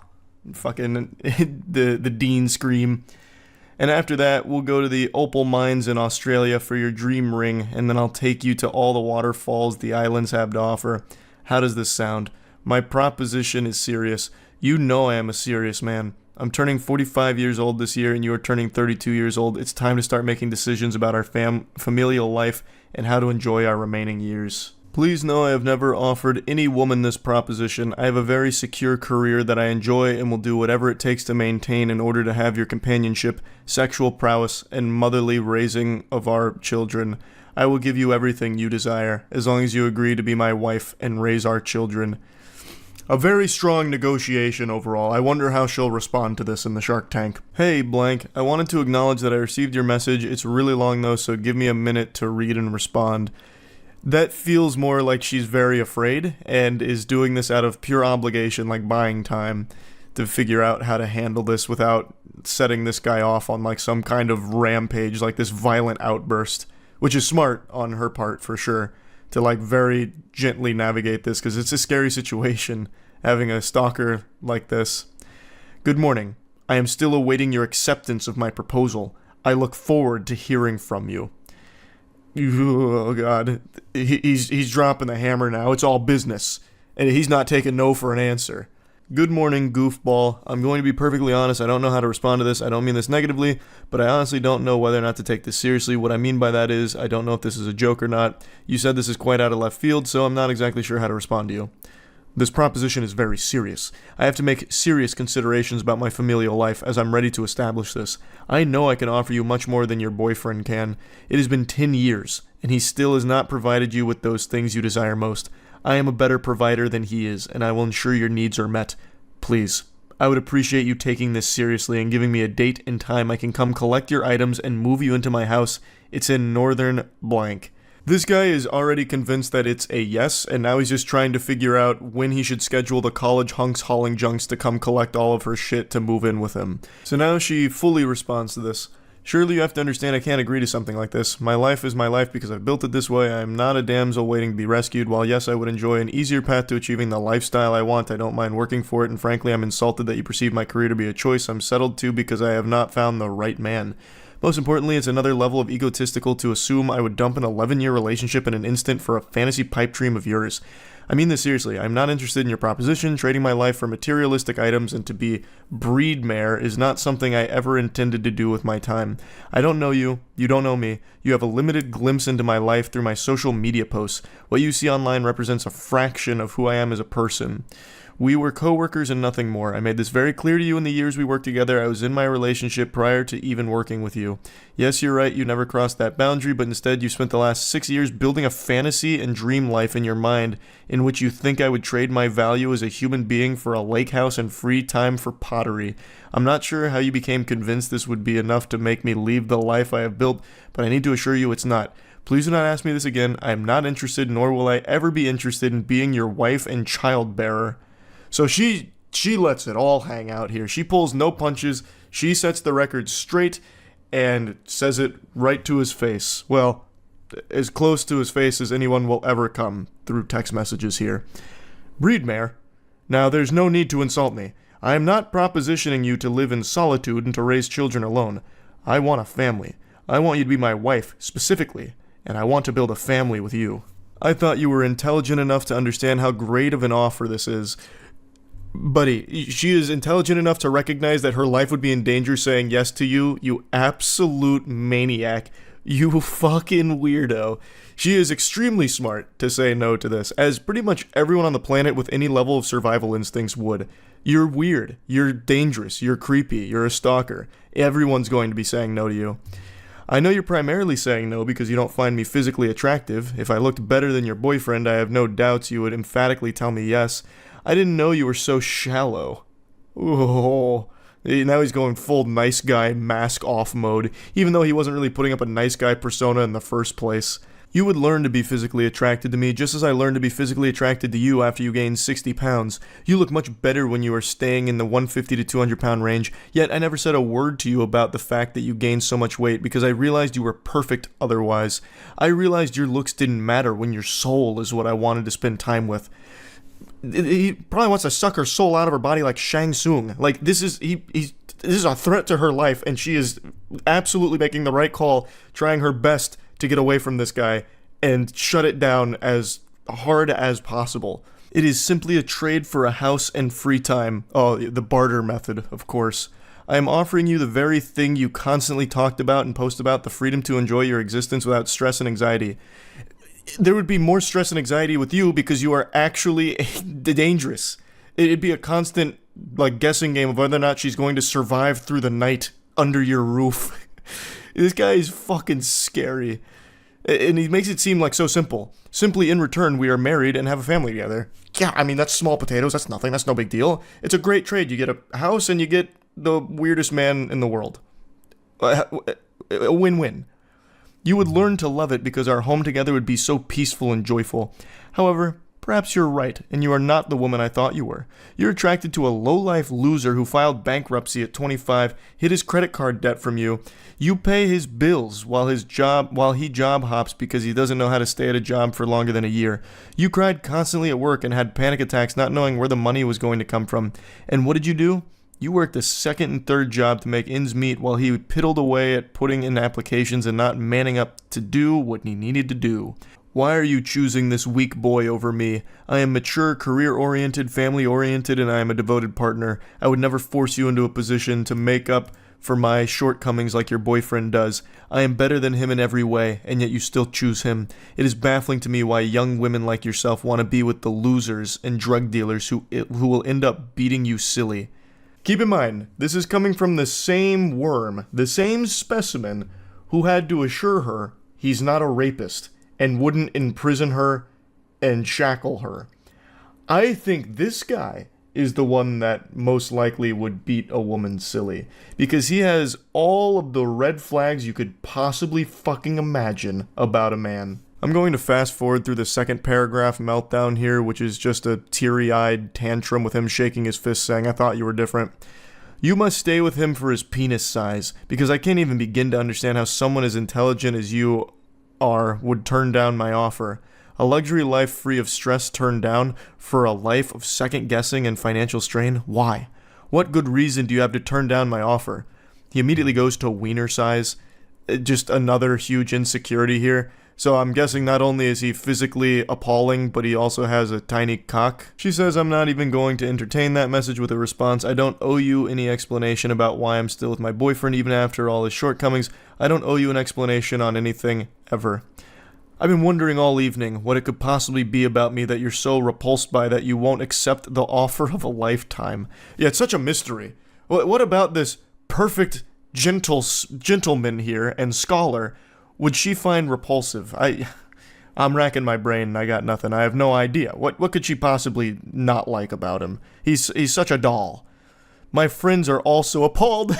Fucking the Dean scream. And after that, we'll go to the opal mines in Australia for your dream ring, and then I'll take you to all the waterfalls the islands have to offer. How does this sound? My proposition is serious. You know I am a serious man. I'm turning 45 years old this year, and you are turning 32 years old. It's time to start making decisions about our familial life and how to enjoy our remaining years. Please know I have never offered any woman this proposition. I have a very secure career that I enjoy and will do whatever it takes to maintain in order to have your companionship, sexual prowess, and motherly raising of our children. I will give you everything you desire, as long as you agree to be my wife and raise our children. A very strong negotiation overall. I wonder how she'll respond to this in the Shark Tank. Hey, blank, I wanted to acknowledge that I received your message. It's really long though, so give me a minute to read and respond. That feels more like she's very afraid and is doing this out of pure obligation, like buying time to figure out how to handle this without setting this guy off on like some kind of rampage, like this violent outburst, which is smart on her part for sure, to like very gently navigate this because it's a scary situation having a stalker like this. Good morning. I am still awaiting your acceptance of my proposal. I look forward to hearing from you. Oh god, he's dropping the hammer now. It's all business, and he's not taking no for an answer. Good morning, goofball. I'm going to be perfectly honest. I don't know how to respond to this. I don't mean this negatively, but I honestly don't know whether or not to take this seriously. What I mean by that is I don't know if this is a joke or not. You said this is quite out of left field, so I'm not exactly sure how to respond to you. This proposition is very serious. I have to make serious considerations about my familial life as I'm ready to establish this. I know I can offer you much more than your boyfriend can. It has been 10 years, and he still has not provided you with those things you desire most. I am a better provider than he is, and I will ensure your needs are met. Please, I would appreciate you taking this seriously and giving me a date and time I can come collect your items and move you into my house. It's in northern blank. This guy is already convinced that it's a yes, and now he's just trying to figure out when he should schedule the college hunks hauling junks to come collect all of her shit to move in with him. So now she fully responds to this. Surely you have to understand I can't agree to something like this. My life is my life because I've built it this way. I am not a damsel waiting to be rescued. While yes, I would enjoy an easier path to achieving the lifestyle I want, I don't mind working for it, and frankly, I'm insulted that you perceive my career to be a choice I'm settled to because I have not found the right man. Most importantly, it's another level of egotistical to assume I would dump an 11-year relationship in an instant for a fantasy pipe dream of yours. I mean this seriously. I'm not interested in your proposition. Trading my life for materialistic items and to be breed mare is not something I ever intended to do with my time. I don't know you. You don't know me. You have a limited glimpse into my life through my social media posts. What you see online represents a fraction of who I am as a person. We were co-workers and nothing more. I made this very clear to you in the years we worked together. I was in my relationship prior to even working with you. Yes, you're right, you never crossed that boundary, but instead you spent the last 6 years building a fantasy and dream life in your mind in which you think I would trade my value as a human being for a lake house and free time for pottery. I'm not sure how you became convinced this would be enough to make me leave the life I have built, but I need to assure you it's not. Please do not ask me this again. I am not interested, nor will I ever be interested in being your wife and child bearer. So she lets it all hang out here. She pulls no punches. She sets the record straight and says it right to his face. Well, as close to his face as anyone will ever come through text messages here. Breedmare. Now, there's no need to insult me. I am not propositioning you to live in solitude and to raise children alone. I want a family. I want you to be my wife, specifically, and I want to build a family with you. I thought you were intelligent enough to understand how great of an offer this is. Buddy, she is intelligent enough to recognize that her life would be in danger saying yes to you, you absolute maniac. You fucking weirdo. She is extremely smart to say no to this, as pretty much everyone on the planet with any level of survival instincts would. You're weird. You're dangerous. You're creepy. You're a stalker. Everyone's going to be saying no to you. I know you're primarily saying no because you don't find me physically attractive. If I looked better than your boyfriend, I have no doubts you would emphatically tell me yes. I didn't know you were so shallow. Oh, now he's going full nice guy mask off mode, even though he wasn't really putting up a nice guy persona in the first place. You would learn to be physically attracted to me just as I learned to be physically attracted to you after you gained 60 pounds. You look much better when you are staying in the 150 to 200 pound range, yet I never said a word to you about the fact that you gained so much weight because I realized you were perfect otherwise. I realized your looks didn't matter when your soul is what I wanted to spend time with. He probably wants to suck her soul out of her body like Shang Tsung. Like, this is a threat to her life, and she is absolutely making the right call, trying her best to get away from this guy and shut it down as hard as possible. It is simply a trade for a house and free time. Oh, the barter method, of course. I am offering you the very thing you constantly talked about and post about, the freedom to enjoy your existence without stress and anxiety. There would be more stress and anxiety with you because you are actually dangerous. It'd be a constant, guessing game of whether or not she's going to survive through the night under your roof. This guy is fucking scary. And he makes it seem like so simple. Simply in return, we are married and have a family together. Yeah, I mean, that's small potatoes. That's nothing. That's no big deal. It's a great trade. You get a house and you get the weirdest man in the world. A win-win. You would learn to love it because our home together would be so peaceful and joyful. However, perhaps you're right, and you are not the woman I thought you were. You're attracted to a low-life loser who filed bankruptcy at 25, hid his credit card debt from you. You pay his bills while he job hops because he doesn't know how to stay at a job for longer than a year. You cried constantly at work and had panic attacks not knowing where the money was going to come from. And what did you do? You worked a second and third job to make ends meet while he piddled away at putting in applications and not manning up to do what he needed to do. Why are you choosing this weak boy over me? I am mature, career-oriented, family-oriented, and I am a devoted partner. I would never force you into a position to make up for my shortcomings like your boyfriend does. I am better than him in every way, and yet you still choose him. It is baffling to me why young women like yourself want to be with the losers and drug dealers who will end up beating you silly. Keep in mind, this is coming from the same worm, the same specimen, who had to assure her he's not a rapist and wouldn't imprison her and shackle her. I think this guy is the one that most likely would beat a woman silly, because he has all of the red flags you could possibly fucking imagine about a man. I'm going to fast forward through the second paragraph, Meltdown here, which is just a teary-eyed tantrum with him shaking his fist saying, I thought you were different. You must stay with him for his penis size, because I can't even begin to understand how someone as intelligent as you are would turn down my offer. A luxury life free of stress turned down for a life of second-guessing and financial strain? Why? What good reason do you have to turn down my offer? He immediately goes to wiener size. Just another huge insecurity here. So I'm guessing not only is he physically appalling, but he also has a tiny cock. She says, I'm not even going to entertain that message with a response. I don't owe you any explanation about why I'm still with my boyfriend even after all his shortcomings. I don't owe you an explanation on anything, ever. I've been wondering all evening what it could possibly be about me that you're so repulsed by that you won't accept the offer of a lifetime. Yeah, it's such a mystery. What about this perfect gentleman here and scholar would she find repulsive? I'm racking my brain and I got nothing. I have no idea. What could she possibly not like about him? He's such a doll. My friends are also appalled.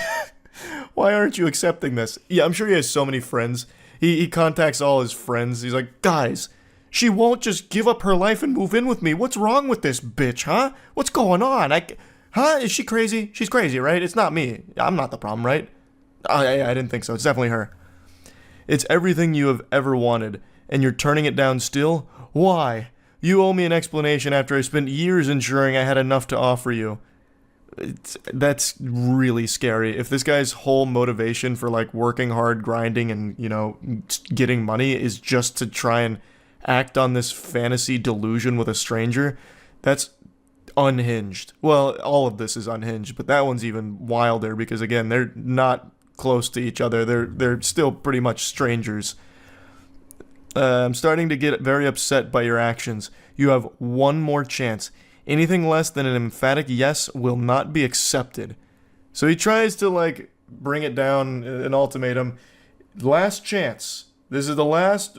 Why aren't you accepting this? Yeah, I'm sure he has so many friends. He contacts all his friends. He's like, guys, she won't just give up her life and move in with me. What's wrong with this bitch, huh? What's going on? Is she crazy? She's crazy, right? It's not me. I'm not the problem, right? I didn't think so. It's definitely her. It's everything you have ever wanted, and you're turning it down still? Why? You owe me an explanation after I spent years ensuring I had enough to offer you. That's really scary. If this guy's whole motivation for working hard, grinding, and getting money is just to try and act on this fantasy delusion with a stranger, that's unhinged. Well, all of this is unhinged, but that one's even wilder because again, they're not close to each other. They're still pretty much strangers. I'm starting to get very upset by your actions. You have one more chance. Anything less than an emphatic yes will not be accepted. So he tries to bring it down, an ultimatum. Last chance. This is the last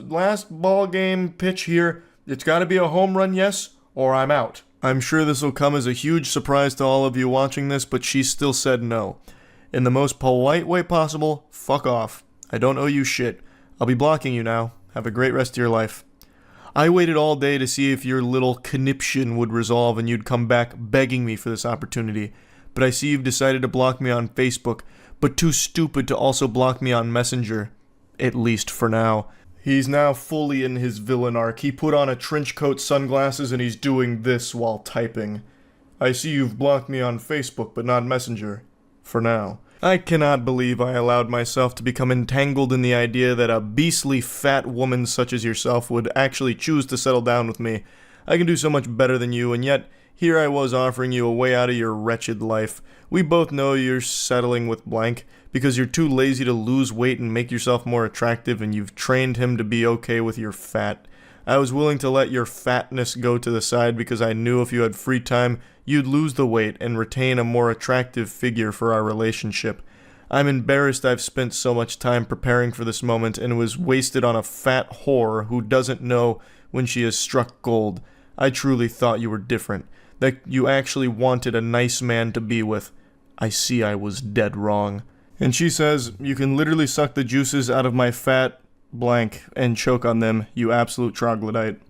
ball game pitch here. It's got to be a home run yes or I'm out. I'm sure this will come as a huge surprise to all of you watching this, but she still said no. In the most polite way possible, fuck off. I don't owe you shit. I'll be blocking you now. Have a great rest of your life. I waited all day to see if your little conniption would resolve and you'd come back begging me for this opportunity. But I see you've decided to block me on Facebook, but too stupid to also block me on Messenger. At least for now. He's now fully in his villain arc. He put on a trench coat, sunglasses, and he's doing this while typing. I see you've blocked me on Facebook, but not Messenger. For now. I cannot believe I allowed myself to become entangled in the idea that a beastly fat woman such as yourself would actually choose to settle down with me. I can do so much better than you, and yet here I was offering you a way out of your wretched life. We both know you're settling with blank because you're too lazy to lose weight and make yourself more attractive, and you've trained him to be okay with your fat. I was willing to let your fatness go to the side because I knew if you had free time, you'd lose the weight and retain a more attractive figure for our relationship. I'm embarrassed I've spent so much time preparing for this moment and was wasted on a fat whore who doesn't know when she has struck gold. I truly thought you were different, that you actually wanted a nice man to be with. I see I was dead wrong. And she says, you can literally suck the juices out of my fat blank and choke on them, you absolute troglodyte.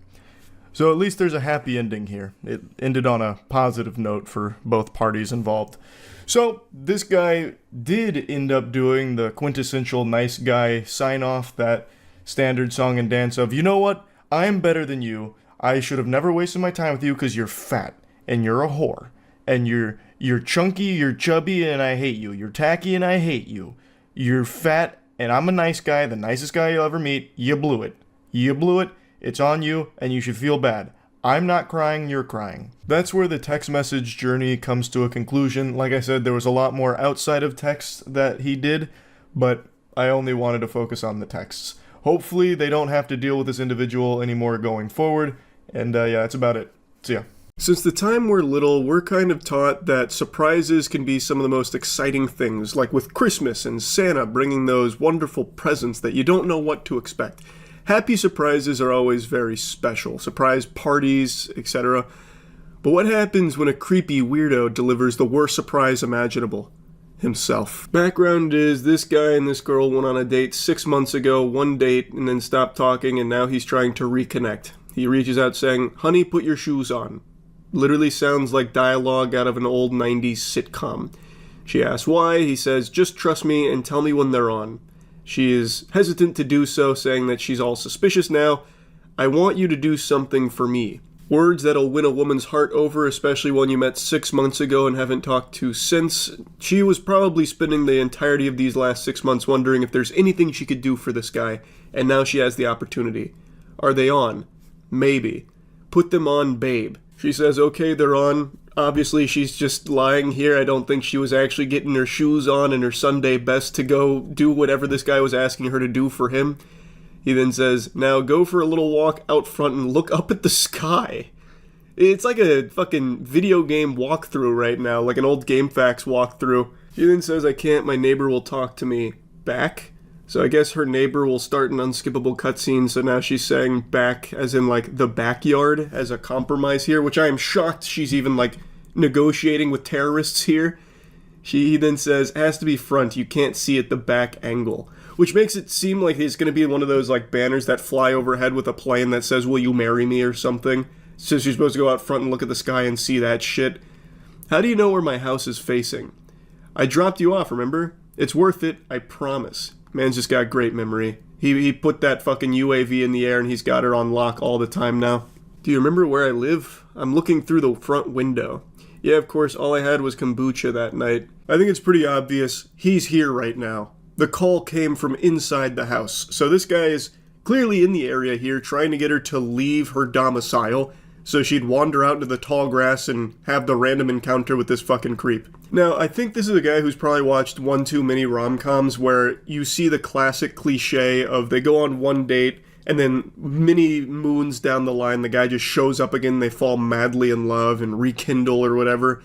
So at least there's a happy ending here. It ended on a positive note for both parties involved. So this guy did end up doing the quintessential nice guy sign-off, that standard song and dance of, you know what, I'm better than you. I should have never wasted my time with you because you're fat, and you're a whore, and you're chunky, you're chubby, and I hate you. You're tacky, and I hate you. You're fat, and I'm a nice guy, the nicest guy you'll ever meet. You blew it. You blew it. It's on you, and you should feel bad. I'm not crying, you're crying. That's where the text message journey comes to a conclusion. Like I said, there was a lot more outside of text that he did, but I only wanted to focus on the texts. Hopefully they don't have to deal with this individual anymore going forward, and yeah, that's about it. See ya. Since the time we're little, we're kind of taught that surprises can be some of the most exciting things, like with Christmas and Santa bringing those wonderful presents that you don't know what to expect. Happy surprises are always very special, surprise parties, etc. But what happens when a creepy weirdo delivers the worst surprise imaginable? Himself. Background is, this guy and this girl went on a date 6 months ago, one date, and then stopped talking, and now he's trying to reconnect. He reaches out saying, honey, put your shoes on. Literally sounds like dialogue out of an old 90s sitcom. She asks why, he says, just trust me and tell me when they're on. She is hesitant to do so, saying that she's all suspicious now. I want you to do something for me. Words that'll win a woman's heart over, especially one you met 6 months ago and haven't talked to since. She was probably spending the entirety of these last 6 months wondering if there's anything she could do for this guy, and now she has the opportunity. Are they on? Maybe. Put them on, babe. She says, okay, they're on. Obviously, she's just lying here. I don't think she was actually getting her shoes on and her Sunday best to go do whatever this guy was asking her to do for him. He then says, now go for a little walk out front and look up at the sky. It's like a fucking video game walkthrough right now, like an old GameFAQs walkthrough. She then says, I can't, my neighbor will talk to me back. So I guess her neighbor will start an unskippable cutscene, so now she's saying back as in like the backyard as a compromise here, which I am shocked she's even like negotiating with terrorists here. He then says, has to be front, you can't see at the back angle. Which makes it seem like he's going to be one of those like banners that fly overhead with a plane that says, will you marry me or something. So she's supposed to go out front and look at the sky and see that shit. How do you know where my house is facing? I dropped you off, remember? It's worth it, I promise. Man's just got great memory. He put that fucking UAV in the air and he's got her on lock all the time now. Do you remember where I live? I'm looking through the front window. Yeah, of course, all I had was kombucha that night. I think it's pretty obvious. He's here right now. The call came from inside the house. So this guy is clearly in the area here trying to get her to leave her domicile so she'd wander out into the tall grass and have the random encounter with this fucking creep. Now, I think this is a guy who's probably watched one too many rom-coms where you see the classic cliche of they go on one date and then many moons down the line the guy just shows up again, they fall madly in love and rekindle or whatever.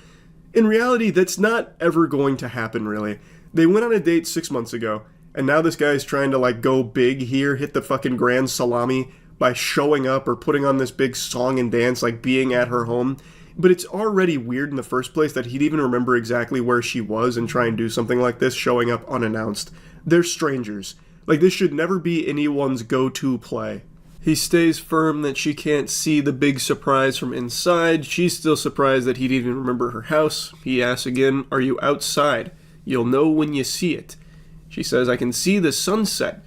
In reality, that's not ever going to happen, really. They went on a date 6 months ago, and now this guy's trying to like go big here, hit the fucking grand salami by showing up or putting on this big song and dance, like being at her home. But it's already weird in the first place that he'd even remember exactly where she was and try and do something like this, showing up unannounced. They're strangers. Like, this should never be anyone's go-to play. He stays firm that she can't see the big surprise from inside. She's still surprised that he didn't even remember her house. He asks again, "Are you outside? You'll know when you see it." She says, "I can see the sunset.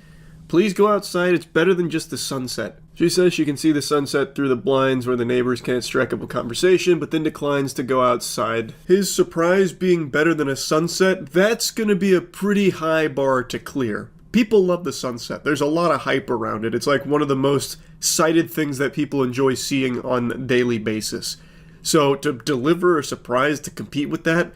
Please go outside, it's better than just the sunset." She says she can see the sunset through the blinds where the neighbors can't strike up a conversation, but then declines to go outside. His surprise being better than a sunset, that's gonna be a pretty high bar to clear. People love the sunset. There's a lot of hype around it. It's like one of the most cited things that people enjoy seeing on a daily basis. So to deliver a surprise to compete with that,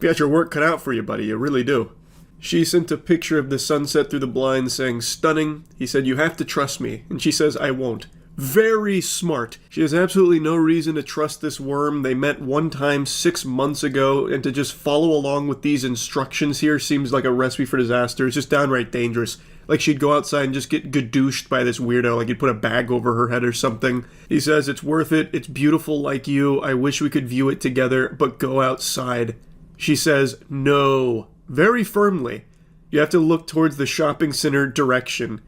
you got your work cut out for you, buddy. You really do. She sent a picture of the sunset through the blinds saying, "Stunning." He said, "You have to trust me." And she says, "I won't." Very smart. She has absolutely no reason to trust this worm. They met one time 6 months ago, and to just follow along with these instructions here seems like a recipe for disaster. It's just downright dangerous. Like she'd go outside and just get gadooshed by this weirdo, like he'd put a bag over her head or something. He says, "It's worth it. It's beautiful like you. I wish we could view it together, but go outside." She says, "No." Very firmly. "You have to look towards the shopping center direction."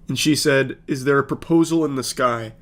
And she said, "Is there a proposal in the sky?"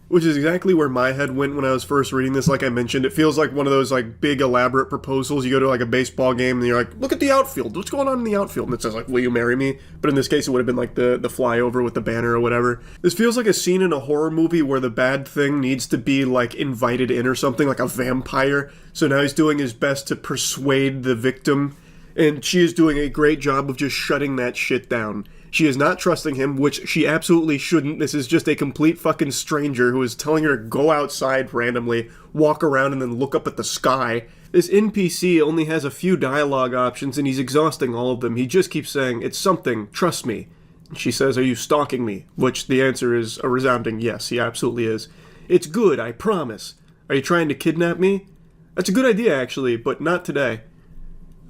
Which is exactly where my head went when I was first reading this, like I mentioned. It feels like one of those like big elaborate proposals. You go to like a baseball game and you're like, "Look at the outfield. What's going on in the outfield?" And it says like, "Will you marry me?" But in this case it would have been like the flyover with the banner or whatever. This feels like a scene in a horror movie where the bad thing needs to be like invited in or something, like a vampire. So now he's doing his best to persuade the victim. And she is doing a great job of just shutting that shit down. She is not trusting him, which she absolutely shouldn't. This is just a complete fucking stranger who is telling her to go outside randomly, walk around, and then look up at the sky. This NPC only has a few dialogue options, and he's exhausting all of them. He just keeps saying, "It's something, trust me." She says, "Are you stalking me?" Which the answer is a resounding yes, he absolutely is. "It's good, I promise." "Are you trying to kidnap me?" That's a good idea, actually, but not today.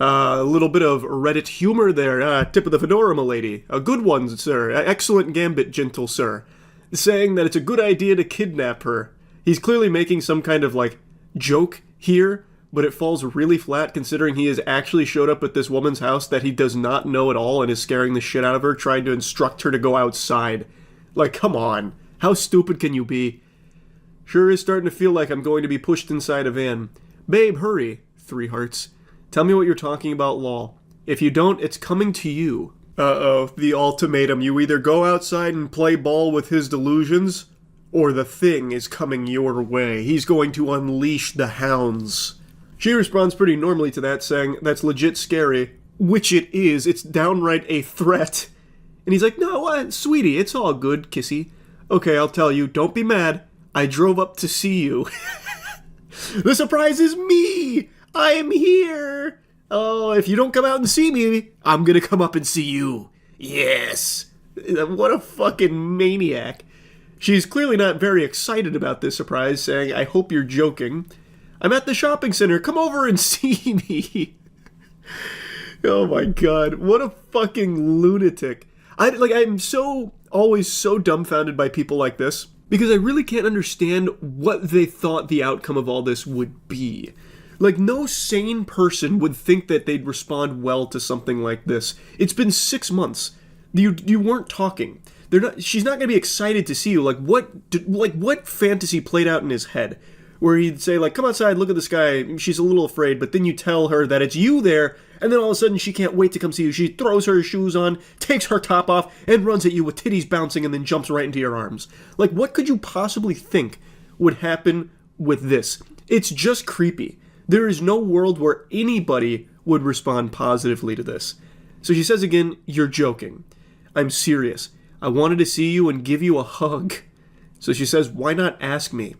A little bit of Reddit humor there. Tip of the fedora, m'lady. A good one, sir. Excellent gambit, gentle sir. Saying that it's a good idea to kidnap her. He's clearly making some kind of, like, joke here, but it falls really flat considering he has actually showed up at this woman's house that he does not know at all and is scaring the shit out of her, trying to instruct her to go outside. Like, come on. How stupid can you be? Sure is starting to feel like I'm going to be pushed inside a van. "Babe, hurry." 3 hearts. "Tell me what you're talking about, lol. If you don't, it's coming to you." Uh-oh, the ultimatum. You either go outside and play ball with his delusions, or the thing is coming your way. He's going to unleash the hounds. She responds pretty normally to that, saying, "That's legit scary." Which it is. It's downright a threat. And he's like, "No, sweetie, it's all good, kissy. Okay, I'll tell you, don't be mad. I drove up to see you." The surprise is me! I'm here! Oh, if you don't come out and see me, I'm gonna come up and see you. Yes! What a fucking maniac. She's clearly not very excited about this surprise, saying, "I hope you're joking. I'm at the shopping center. Come over and see me." Oh my god, what a fucking lunatic. I'm always so dumbfounded by people like this, because I really can't understand what they thought the outcome of all this would be. Like, no sane person would think that they'd respond well to something like this. It's been 6 months. You weren't talking. She's not going to be excited to see you. What fantasy played out in his head? Where he'd say, like, "Come outside, look at the sky." She's a little afraid, but then you tell her that it's you there, and then all of a sudden she can't wait to come see you. She throws her shoes on, takes her top off, and runs at you with titties bouncing, and then jumps right into your arms. Like, what could you possibly think would happen with this? It's just creepy. There is no world where anybody would respond positively to this. So she says again, "You're joking." "I'm serious. I wanted to see you and give you a hug." So she says, "Why not ask me?"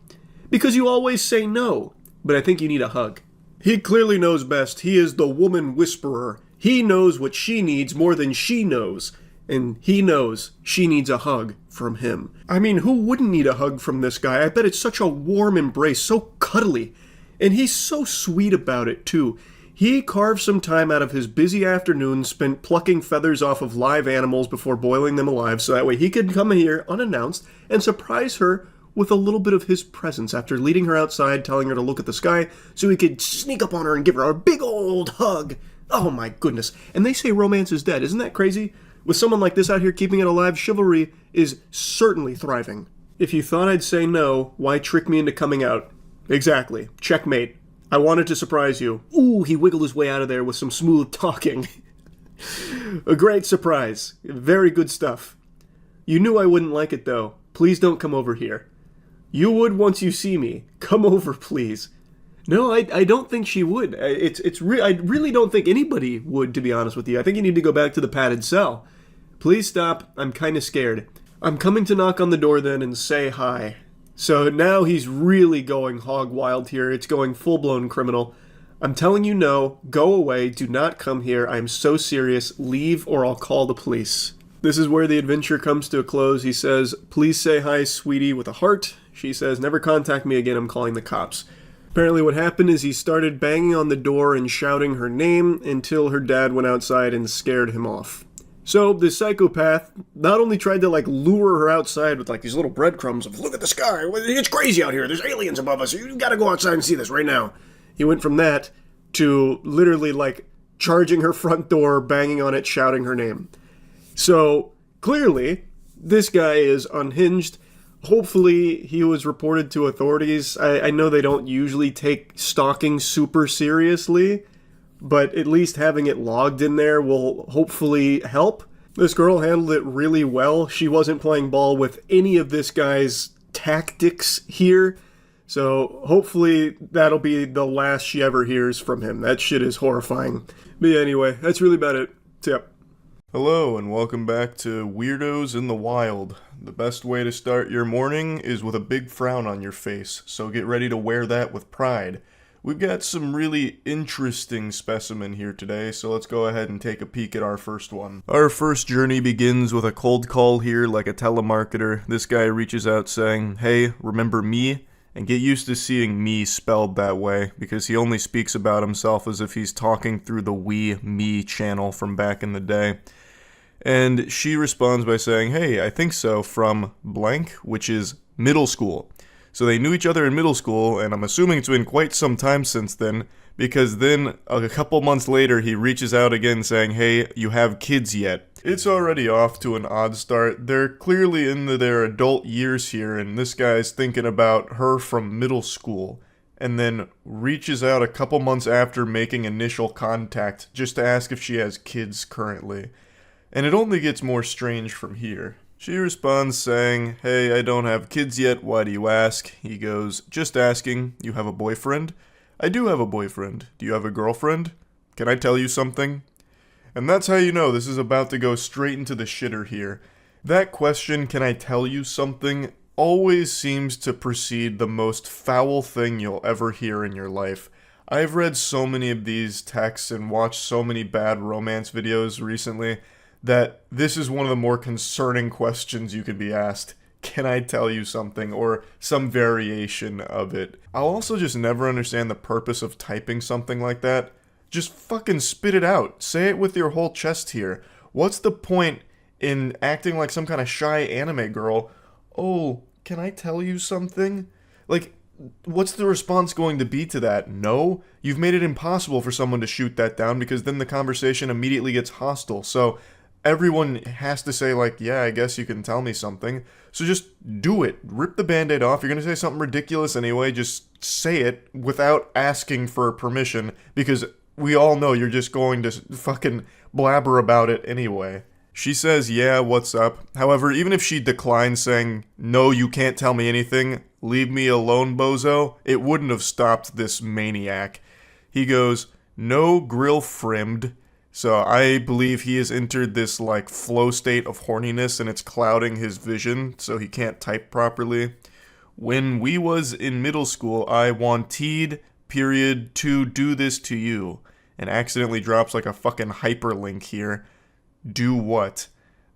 "Because you always say no, but I think you need a hug." He clearly knows best. He is the woman whisperer. He knows what she needs more than she knows. And he knows she needs a hug from him. I mean, who wouldn't need a hug from this guy? I bet it's such a warm embrace, so cuddly. And he's so sweet about it, too. He carved some time out of his busy afternoon spent plucking feathers off of live animals before boiling them alive, so that way he could come here unannounced and surprise her with a little bit of his presence after leading her outside, telling her to look at the sky, so he could sneak up on her and give her a big old hug. Oh my goodness. And they say romance is dead. Isn't that crazy? With someone like this out here keeping it alive, chivalry is certainly thriving. If you thought I'd say no, why trick me into coming out? Exactly. Checkmate. I wanted to surprise you. Ooh, he wiggled his way out of there with some smooth talking. A great surprise. Very good stuff. You knew I wouldn't like it, though. Please don't come over here. You would once you see me. Come over, please. No, I don't think she would. I really don't think anybody would, to be honest with you. I think you need to go back to the padded cell. Please stop. I'm kind of scared. I'm coming to knock on the door then and say hi. So now he's really going hog wild here. It's going full-blown criminal. I'm telling you no. Go away. Do not come here. I'm so serious. Leave or I'll call the police. This is where the adventure comes to a close. He says, please say hi, sweetie, with a heart. She says, never contact me again. I'm calling the cops. Apparently what happened is he started banging on the door and shouting her name until her dad went outside and scared him off. So the psychopath not only tried to lure her outside with these little breadcrumbs of, look at the sky, it's crazy out here, there's aliens above us, you gotta go outside and see this right now. He went from that to literally charging her front door, banging on it, shouting her name. So clearly this guy is unhinged. Hopefully he was reported to authorities. I know they don't usually take stalking super seriously, but at least having it logged in there will hopefully help. This girl handled it really well. She wasn't playing ball with any of this guy's tactics here, so hopefully that'll be the last she ever hears from him. That shit is horrifying. But yeah, anyway, that's really about it. Yep. Hello and welcome back to Weirdos in the Wild. The best way to start your morning is with a big frown on your face, so get ready to wear that with pride. We've got some really interesting specimen here today, so let's go ahead and take a peek at our first one. Our first journey begins with a cold call here like a telemarketer. This guy reaches out saying, hey, remember me? And get used to seeing me spelled that way, because he only speaks about himself as if he's talking through the We Me channel from back in the day. And she responds by saying, hey, I think so, from blank, which is middle school. So they knew each other in middle school, and I'm assuming it's been quite some time since then, because then a couple months later he reaches out again saying, hey, you have kids yet? It's already off to an odd start. They're clearly into their adult years here, and this guy's thinking about her from middle school, and then reaches out a couple months after making initial contact just to ask if she has kids currently. And it only gets more strange from here. She responds saying, hey, I don't have kids yet, why do you ask? He goes, just asking, you have a boyfriend? I do have a boyfriend. Do you have a girlfriend? Can I tell you something? And that's how you know this is about to go straight into the shitter here. That question, can I tell you something, always seems to precede the most foul thing you'll ever hear in your life. I've read so many of these texts and watched so many bad romance videos recently that this is one of the more concerning questions you can be asked. Can I tell you something? Or some variation of it. I'll also just never understand the purpose of typing something like that. Just fucking spit it out. Say it with your whole chest here. What's the point in acting like some kind of shy anime girl? Oh, can I tell you something? What's the response going to be to that? No? You've made it impossible for someone to shoot that down because then the conversation immediately gets hostile. So everyone has to say, yeah, I guess you can tell me something. So just do it. Rip the band-aid off. You're going to say something ridiculous anyway. Just say it without asking for permission, because we all know you're just going to fucking blabber about it anyway. She says, yeah, what's up? However, even if she declines saying, no, you can't tell me anything, leave me alone, bozo, it wouldn't have stopped this maniac. He goes, no grill frimmed. So I believe he has entered this flow state of horniness and it's clouding his vision so he can't type properly. When we was in middle school, I wanted, to do this to you. And accidentally drops a fucking hyperlink here. Do what?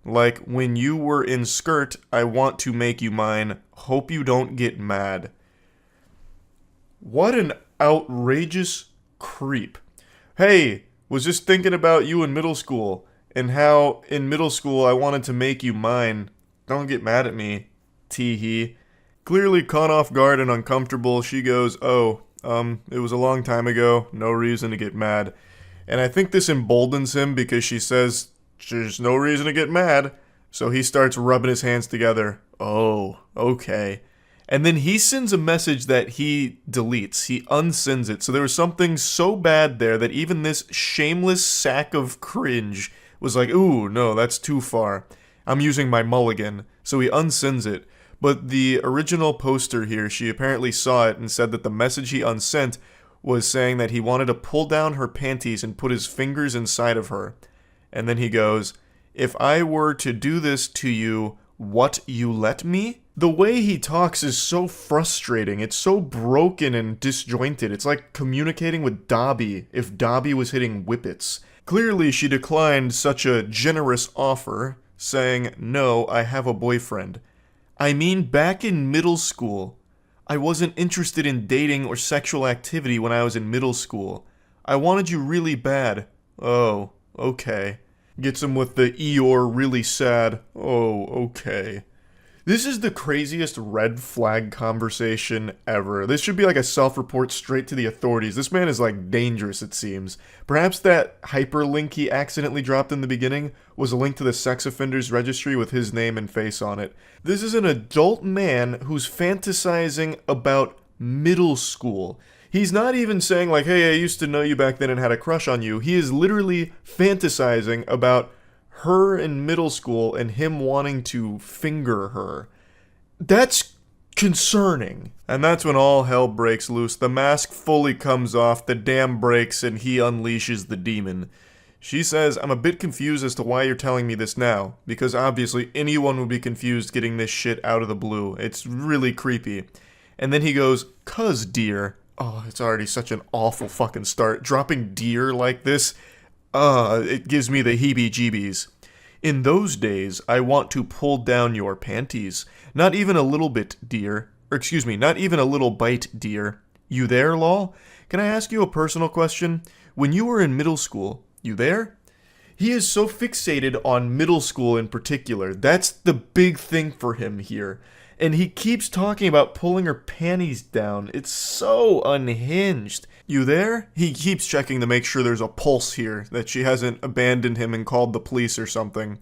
When you were in skirt, I want to make you mine. Hope you don't get mad. What an outrageous creep. Hey, was just thinking about you in middle school, and how in middle school I wanted to make you mine. Don't get mad at me, tee-hee. Clearly caught off guard and uncomfortable, she goes, it was a long time ago, no reason to get mad. And I think this emboldens him because she says there's no reason to get mad. So he starts rubbing his hands together. Oh, okay. And then he sends a message that he deletes. He unsends it. So there was something so bad there that even this shameless sack of cringe was like, ooh, no, that's too far. I'm using my mulligan. So he unsends it. But the original poster here, she apparently saw it and said that the message he unsent was saying that he wanted to pull down her panties and put his fingers inside of her. And then he goes, if I were to do this to you, what, you let me? The way he talks is so frustrating. It's so broken and disjointed. It's like communicating with Dobby if Dobby was hitting whippets. Clearly, she declined such a generous offer, saying, no, I have a boyfriend. I mean, back in middle school. I wasn't interested in dating or sexual activity when I was in middle school. I wanted you really bad. Oh, okay. Gets him with the Eeyore really sad. Oh, okay. This is the craziest red flag conversation ever. This should be like a self-report straight to the authorities. This man is like dangerous, it seems. Perhaps that hyperlink he accidentally dropped in the beginning was a link to the sex offenders registry with his name and face on it. This is an adult man who's fantasizing about middle school. He's not even saying like, hey, I used to know you back then and had a crush on you. He is literally fantasizing about her in middle school and him wanting to finger her. That's concerning. And that's when all hell breaks loose. The mask fully comes off, the dam breaks, and he unleashes the demon. She says, I'm a bit confused as to why you're telling me this now, because obviously anyone would be confused getting this shit out of the blue. It's really creepy. And then he goes, 'cause dear. Oh, it's already such an awful fucking start. Dropping dear like this, it gives me the heebie-jeebies. In those days, I want to pull down your panties. Not even a little bit, dear. Or excuse me, not even a little bite, dear. You there, lol? Can I ask you a personal question? When you were in middle school, you there? He is so fixated on middle school in particular. That's the big thing for him here. And he keeps talking about pulling her panties down. It's so unhinged. You there? He keeps checking to make sure there's a pulse here, that she hasn't abandoned him and called the police or something.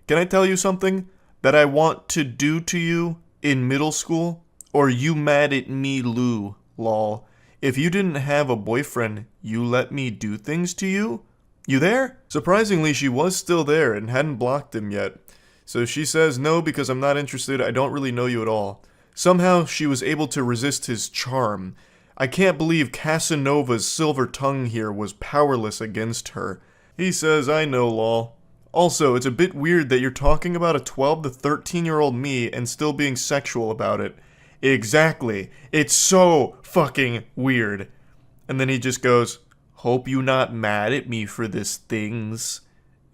Can I tell you something that I want to do to you in middle school? Or you mad at me, Lou, lol. If you didn't have a boyfriend, you let me do things to you? You there? Surprisingly, she was still there and hadn't blocked him yet. So she says, no, because I'm not interested, I don't really know you at all. Somehow, she was able to resist his charm. I can't believe Casanova's silver tongue here was powerless against her. He says, I know, lol. Also, it's a bit weird that you're talking about a 12 to 13-year-old me and still being sexual about it. Exactly. It's so fucking weird. And then he just goes, hope you not mad at me for this things.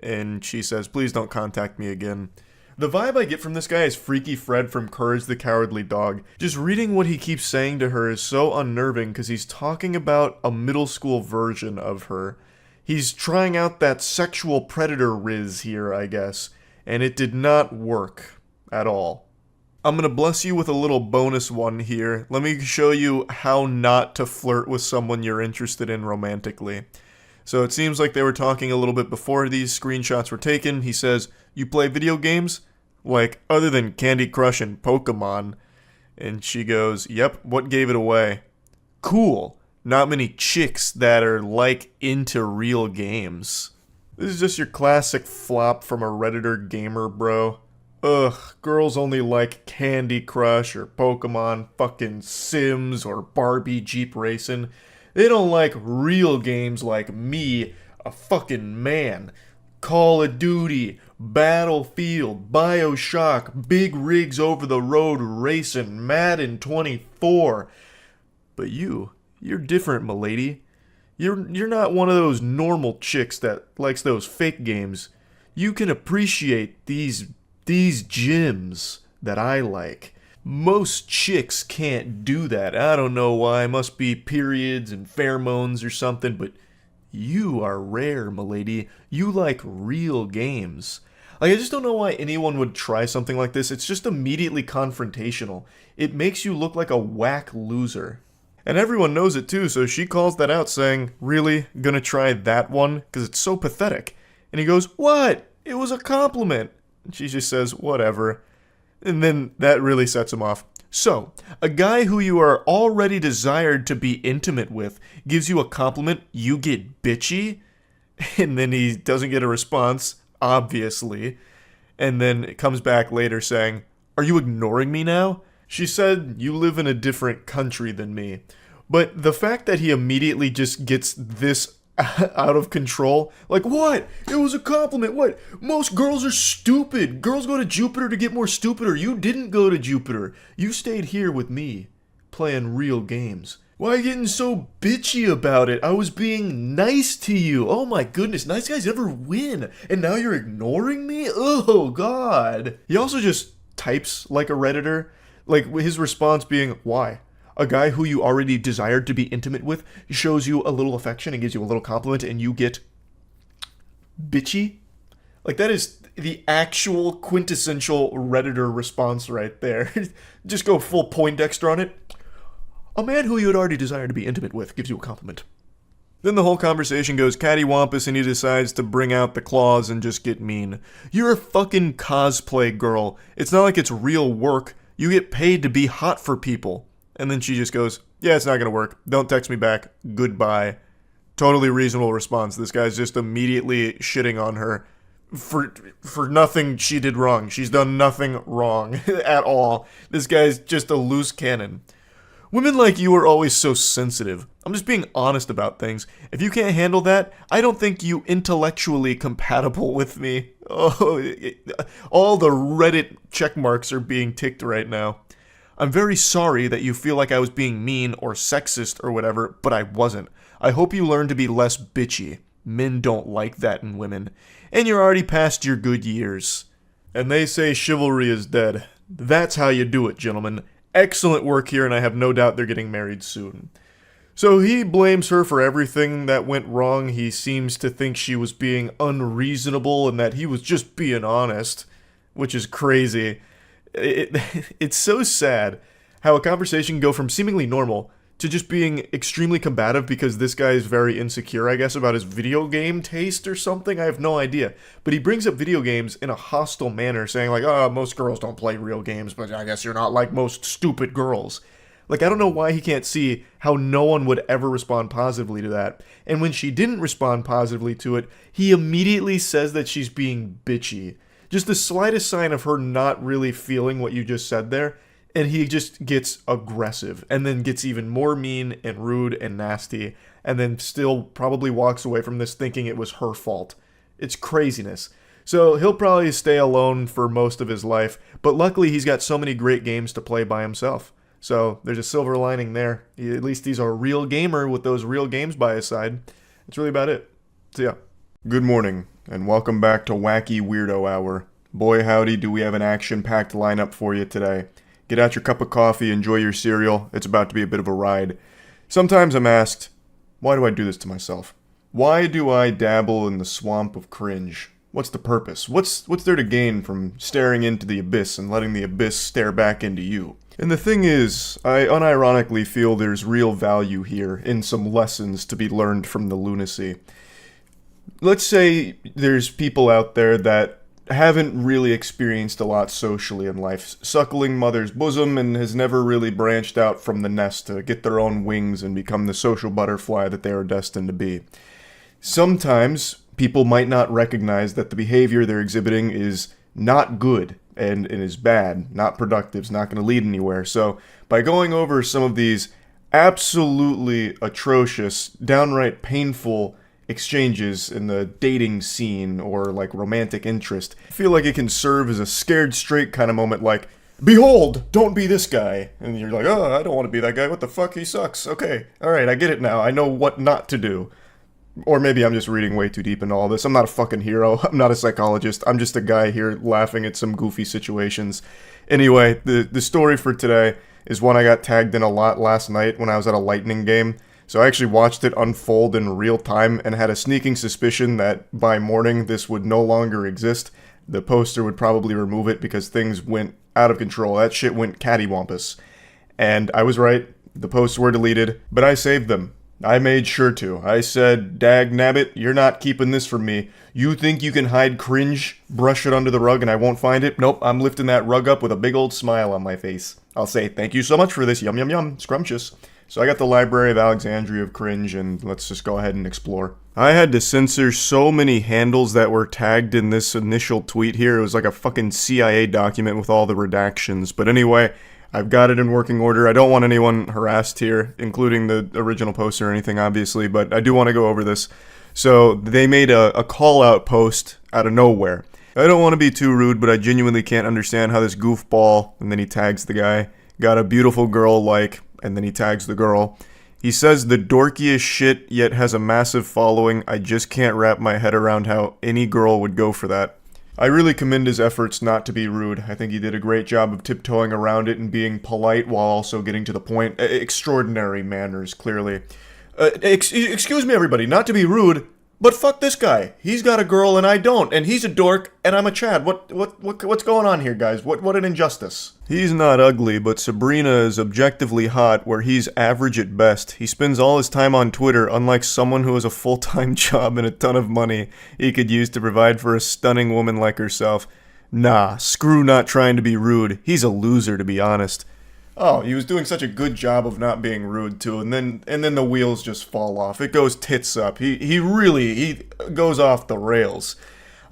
And she says, please don't contact me again. The vibe I get from this guy is Freaky Fred from Courage the Cowardly Dog. Just reading what he keeps saying to her is so unnerving because he's talking about a middle school version of her. He's trying out that sexual predator riz here, I guess, and it did not work at all. I'm gonna bless you with a little bonus one here. Let me show you how not to flirt with someone you're interested in romantically. So it seems like they were talking a little bit before these screenshots were taken. He says, you play video games? Like, other than Candy Crush and Pokemon. And she goes, yep, what gave it away? Cool. Not many chicks that are, like, into real games. This is just your classic flop from a Redditor gamer, bro. Ugh, girls only like Candy Crush or Pokemon, fucking Sims or Barbie Jeep Racing. They don't like real games like me, a fucking man. Call of Duty, Battlefield, BioShock, big rigs over the road racing, Madden 24. But you're different, m'lady. You're not one of those normal chicks that likes those fake games. You can appreciate these gems that I like. Most chicks can't do that. I don't know why. Must be periods and pheromones or something, but you are rare, m'lady. You like real games. Like, I just don't know why anyone would try something like this. It's just immediately confrontational. It makes you look like a whack loser. And everyone knows it too, so she calls that out saying, really? Gonna try that one? Because it's so pathetic. And he goes, what? It was a compliment. And she just says, whatever. And then that really sets him off. So, a guy who you are already desired to be intimate with gives you a compliment, you get bitchy? And then he doesn't get a response, obviously. And then it comes back later saying, are you ignoring me now? She said, you live in a different country than me. But the fact that he immediately just gets this out of control, like, what? It was a compliment. What? Most girls are stupid. Girls go to Jupiter to get more stupider. You didn't go to Jupiter. You stayed here with me, playing real games. Why are you getting so bitchy about it? I was being nice to you. Oh my goodness, nice guys never win. And now you're ignoring me? Oh God. He also just types like a Redditor, like his response being, why? A guy who you already desired to be intimate with shows you a little affection and gives you a little compliment and you get bitchy? Like, that is the actual quintessential Redditor response right there. Just go full Poindexter on it. A man who you had already desired to be intimate with gives you a compliment. Then the whole conversation goes cattywampus and he decides to bring out the claws and just get mean. You're a fucking cosplay girl. It's not like it's real work. You get paid to be hot for people. And then she just goes, yeah, it's not gonna work. Don't text me back. Goodbye. Totally reasonable response. This guy's just immediately shitting on her for nothing she did wrong. She's done nothing wrong at all. This guy's just a loose cannon. Women like you are always so sensitive. I'm just being honest about things. If you can't handle that, I don't think you intellectually compatible with me. Oh, all the Reddit check marks are being ticked right now. I'm very sorry that you feel like I was being mean or sexist or whatever, but I wasn't. I hope you learn to be less bitchy. Men don't like that in women. And you're already past your good years. And they say chivalry is dead. That's how you do it, gentlemen. Excellent work here, and I have no doubt they're getting married soon. So he blames her for everything that went wrong. He seems to think she was being unreasonable and that he was just being honest, which is crazy. It's so sad how a conversation can go from seemingly normal to just being extremely combative because this guy is very insecure, I guess, about his video game taste or something. I have no idea. But he brings up video games in a hostile manner, saying like, oh, most girls don't play real games, but I guess you're not like most stupid girls. Like, I don't know why he can't see how no one would ever respond positively to that. And when she didn't respond positively to it, he immediately says that she's being bitchy. Just the slightest sign of her not really feeling what you just said there, and he just gets aggressive, and then gets even more mean and rude and nasty, and then still probably walks away from this thinking it was her fault. It's craziness. So he'll probably stay alone for most of his life, but luckily he's got so many great games to play by himself. So there's a silver lining there. At least he's a real gamer with those real games by his side. That's really about it. So yeah. Good morning, and welcome back to Wacky Weirdo Hour. Boy howdy, do we have an action-packed lineup for you today. Get out your cup of coffee, enjoy your cereal. It's about to be a bit of a ride. Sometimes I'm asked, why do I do this to myself? Why do I dabble in the swamp of cringe? What's the purpose? What's there to gain from staring into the abyss and letting the abyss stare back into you? And the thing is, I unironically feel there's real value here in some lessons to be learned from the lunacy. Let's say there's people out there that haven't really experienced a lot socially in life, suckling mother's bosom, and has never really branched out from the nest to get their own wings and become the social butterfly that they are destined to be. Sometimes people might not recognize that the behavior they're exhibiting is not good and is bad, not productive, is not going to lead anywhere. So by going over some of these absolutely atrocious, downright painful exchanges in the dating scene or like romantic interest, I feel like it can serve as a scared straight kind of moment, like, behold, don't be this guy. And you're like, oh, I don't want to be that guy. What the fuck? He sucks. Okay. All right. I get it now. I know what not to do. Or maybe I'm just reading way too deep into all this. I'm not a fucking hero. I'm not a psychologist. I'm just a guy here laughing at some goofy situations. Anyway, the story for today is one I got tagged in a lot last night when I was at a Lightning game. So I actually watched it unfold in real time and had a sneaking suspicion that by morning this would no longer exist. The poster would probably remove it because things went out of control. That shit went cattywampus. And I was right. The posts were deleted, but I saved them. I made sure to. I said, dag nabbit, you're not keeping this from me. You think you can hide cringe, brush it under the rug, and I won't find it? Nope, I'm lifting that rug up with a big old smile on my face. I'll say, thank you so much for this, yum yum yum, scrumptious. So I got the Library of Alexandria of Cringe, and let's just go ahead and explore. I had to censor so many handles that were tagged in this initial tweet here. It was like a fucking CIA document with all the redactions. But anyway, I've got it in working order. I don't want anyone harassed here, including the original poster or anything, obviously, but I do want to go over this. So they made a call-out post out of nowhere. I don't want to be too rude, but I genuinely can't understand how this goofball, and then he tags the guy, got a beautiful girl like, and then he tags the girl. He says the dorkiest shit, yet has a massive following. I just can't wrap my head around how any girl would go for that. I really commend his efforts not to be rude. I think he did a great job of tiptoeing around it and being polite while also getting to the point. Extraordinary manners, clearly. Excuse me, everybody, not to be rude, but fuck this guy. He's got a girl and I don't, and he's a dork and I'm a Chad. What's going on here, guys? What an injustice. He's not ugly, but Sabrina is objectively hot, where he's average at best. He spends all his time on Twitter, unlike someone who has a full-time job and a ton of money he could use to provide for a stunning woman like herself. Nah, screw not trying to be rude. He's a loser, to be honest. Oh, he was doing such a good job of not being rude too, and then the wheels just fall off. It goes tits up. He really goes off the rails.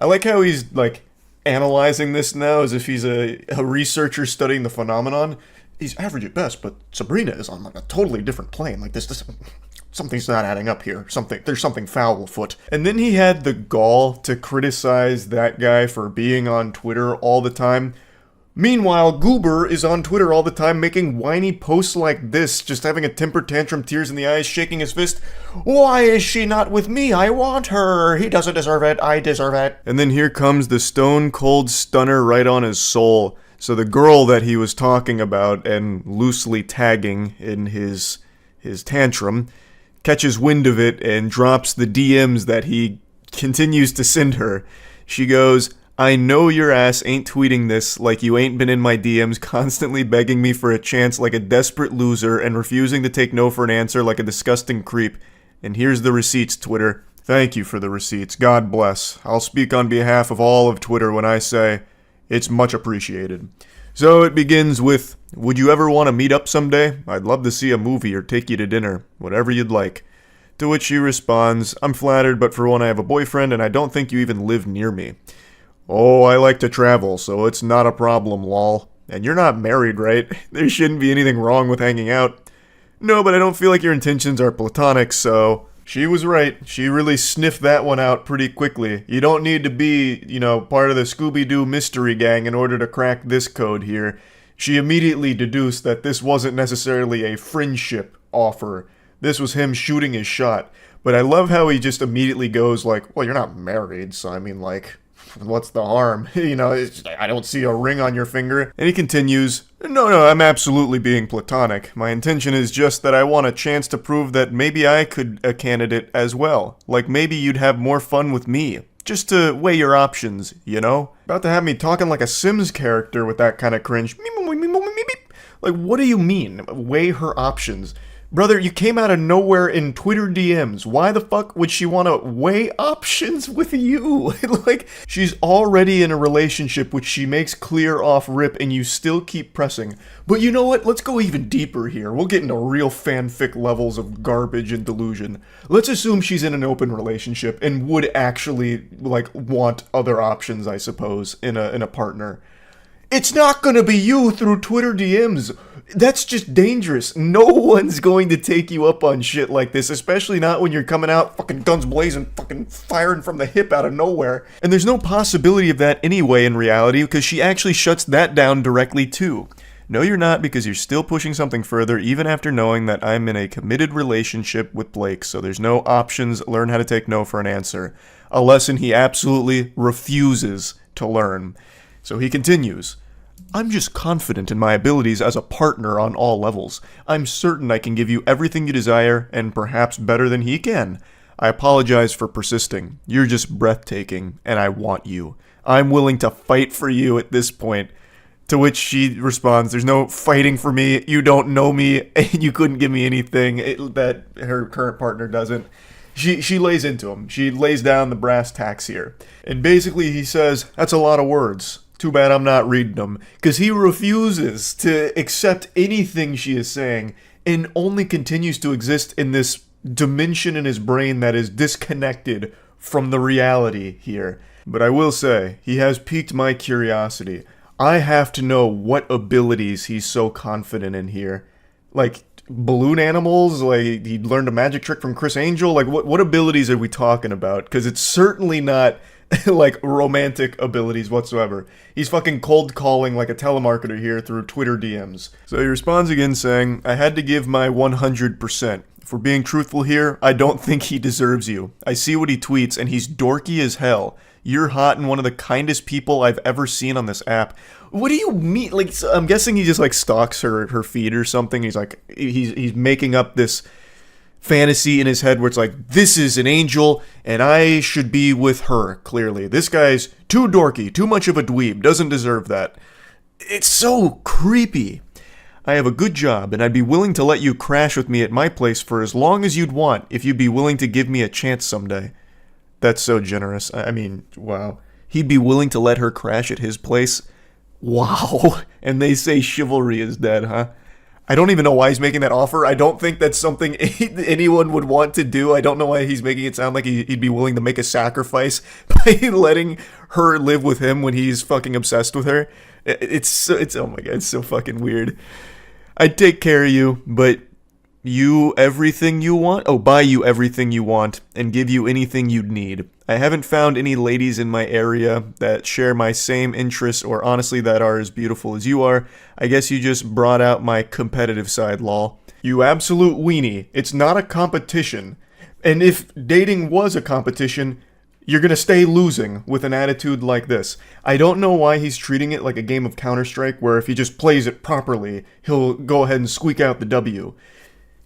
I like how he's like analyzing this now as if he's a researcher studying the phenomenon. He's average at best, but Sabrina is on like a totally different plane. Like this something's not adding up here. There's something foul afoot. And then he had the gall to criticize that guy for being on Twitter all the time. Meanwhile, Goober is on Twitter all the time making whiny posts like this, just having a temper tantrum, tears in the eyes, shaking his fist. Why is she not with me? I want her. He doesn't deserve it. I deserve it. And then here comes the stone cold stunner right on his soul. So the girl that he was talking about and loosely tagging in his tantrum catches wind of it and drops the DMs that he continues to send her. She goes, I know your ass ain't tweeting this like you ain't been in my DMs constantly begging me for a chance like a desperate loser and refusing to take no for an answer like a disgusting creep. And here's the receipts, Twitter. Thank you for the receipts. God bless. I'll speak on behalf of all of Twitter when I say it's much appreciated. So it begins with, would you ever want to meet up someday? I'd love to see a movie or take you to dinner. Whatever you'd like. To which she responds, I'm flattered, but for one I have a boyfriend and I don't think you even live near me. Oh, I like to travel, so it's not a problem, lol. And you're not married, right? There shouldn't be anything wrong with hanging out. No, but I don't feel like your intentions are platonic, so... She was right. She really sniffed that one out pretty quickly. You don't need to be, part of the Scooby-Doo mystery gang in order to crack this code here. She immediately deduced that this wasn't necessarily a friendship offer. This was him shooting his shot. But I love how he just immediately goes like, well, you're not married, so I mean, like... what's the harm? I don't see a ring on your finger. And he continues, No, I'm absolutely being platonic. My intention is just that I want a chance to prove that maybe I could a candidate as well. Like maybe you'd have more fun with me. Just to weigh your options, About to have me talking like a Sims character with that kind of cringe. Like, what do you mean, weigh her options? Brother, you came out of nowhere in Twitter DMs. Why the fuck would she want to weigh options with you? Like, she's already in a relationship which she makes clear off rip and you still keep pressing. But you know what? Let's go even deeper here. We'll get into real fanfic levels of garbage and delusion. Let's assume she's in an open relationship and would actually, want other options, I suppose, in a partner. It's not gonna be you through Twitter DMs. That's just dangerous. No one's going to take you up on shit like this, especially not when you're coming out fucking guns blazing, fucking firing from the hip out of nowhere. And there's no possibility of that anyway in reality, because she actually shuts that down directly too. No, you're not, because you're still pushing something further even after knowing that I'm in a committed relationship with Blake, so there's no options. Learn how to take no for an answer. A lesson he absolutely refuses to learn. So he continues. I'm just confident in my abilities as a partner on all levels. I'm certain I can give you everything you desire, and perhaps better than he can. I apologize for persisting. You're just breathtaking, and I want you. I'm willing to fight for you at this point. To which she responds, "There's no fighting for me. You don't know me, and you couldn't give me anything that her current partner doesn't." She lays into him. She lays down the brass tacks here. And basically he says, "That's a lot of words. Too bad I'm not reading them." Because he refuses to accept anything she is saying and only continues to exist in this dimension in his brain that is disconnected from the reality here. But I will say, he has piqued my curiosity. I have to know what abilities he's so confident in here. Like, balloon animals? Like, he learned a magic trick from Chris Angel? Like, what abilities are we talking about? Because it's certainly not, like, romantic abilities whatsoever. He's fucking cold calling like a telemarketer here through Twitter DMs. So he responds again saying, "I had to give my 100%. If we're being truthful here, I don't think he deserves you. I see what he tweets, and he's dorky as hell. You're hot and one of the kindest people I've ever seen on this app." What do you mean? Like, so I'm guessing he just like stalks her feed or something. He's like, he's making up this fantasy in his head where it's like, this is an angel and I should be with her. Clearly, this guy's too dorky, too much of a dweeb, doesn't deserve that. It's so creepy. "I have a good job and I'd be willing to let you crash with me at my place for as long as you'd want if you'd be willing to give me a chance someday." That's so generous. I mean, wow. He'd be willing to let her crash at his place? Wow. And they say chivalry is dead, huh? I don't even know why he's making that offer. I don't think that's something anyone would want to do. I don't know why he's making it sound like he'd be willing to make a sacrifice by letting her live with him when he's fucking obsessed with her. It's oh my god, it's so fucking weird. "I'd take care of you, but you everything you want? Oh, buy you everything you want and give you anything you'd need. I haven't found any ladies in my area that share my same interests or honestly that are as beautiful as you are. I guess you just brought out my competitive side, lol. You absolute weenie. It's not a competition. And if dating was a competition, you're gonna stay losing with an attitude like this." I don't know why he's treating it like a game of Counter-Strike where if he just plays it properly, he'll go ahead and squeak out the W.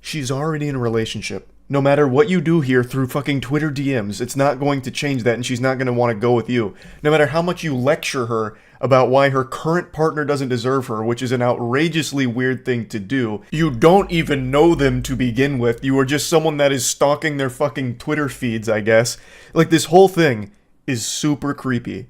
She's already in a relationship. No matter what you do here through fucking Twitter DMs, it's not going to change that and she's not going to want to go with you. No matter how much you lecture her about why her current partner doesn't deserve her, which is an outrageously weird thing to do. You don't even know them to begin with. You are just someone that is stalking their fucking Twitter feeds, I guess. Like, this whole thing is super creepy.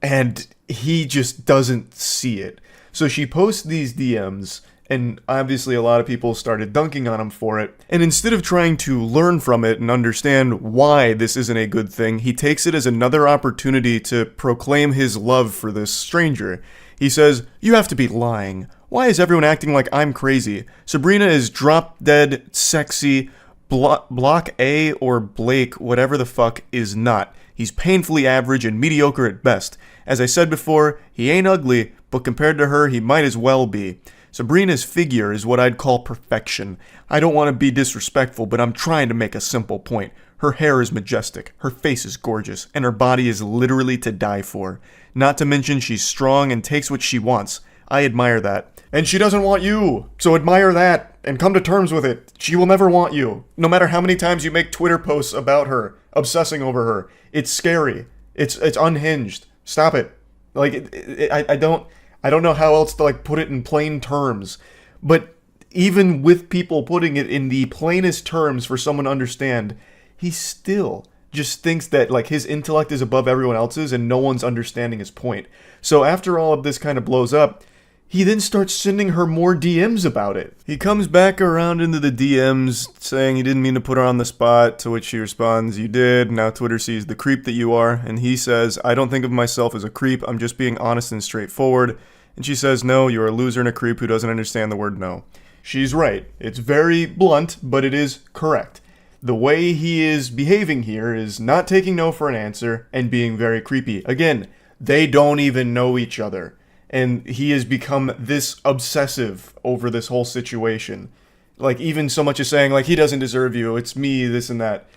And he just doesn't see it. So she posts these DMs, and obviously a lot of people started dunking on him for it. And instead of trying to learn from it and understand why this isn't a good thing, he takes it as another opportunity to proclaim his love for this stranger. He says, "You have to be lying. Why is everyone acting like I'm crazy? Sabrina is drop-dead, sexy. Block A or Blake, whatever the fuck, is not. He's painfully average and mediocre at best. As I said before, he ain't ugly, but compared to her, he might as well be. Sabrina's figure is what I'd call perfection. I don't want to be disrespectful, but I'm trying to make a simple point. Her hair is majestic, her face is gorgeous, and her body is literally to die for. Not to mention she's strong and takes what she wants. I admire that. And she doesn't want you, so admire that, and come to terms with it. She will never want you, no matter how many times you make Twitter posts about her, obsessing over her. It's scary. It's unhinged. Stop it. Like, I don't know how else to, like, put it in plain terms. But even with people putting it in the plainest terms for someone to understand, he still just thinks that, like, his intellect is above everyone else's and no one's understanding his point. So after all of this kind of blows up, he then starts sending her more DMs about it. He comes back around into the DMs saying he didn't mean to put her on the spot, to which she responds, "You did, now Twitter sees the creep that you are." And he says, "I don't think of myself as a creep, I'm just being honest and straightforward." And she says, "No, you're a loser and a creep who doesn't understand the word no." She's right. It's very blunt, but it is correct. The way he is behaving here is not taking no for an answer and being very creepy. Again, they don't even know each other. And he has become this obsessive over this whole situation. Like, even so much as saying, like, he doesn't deserve you, it's me, this and that.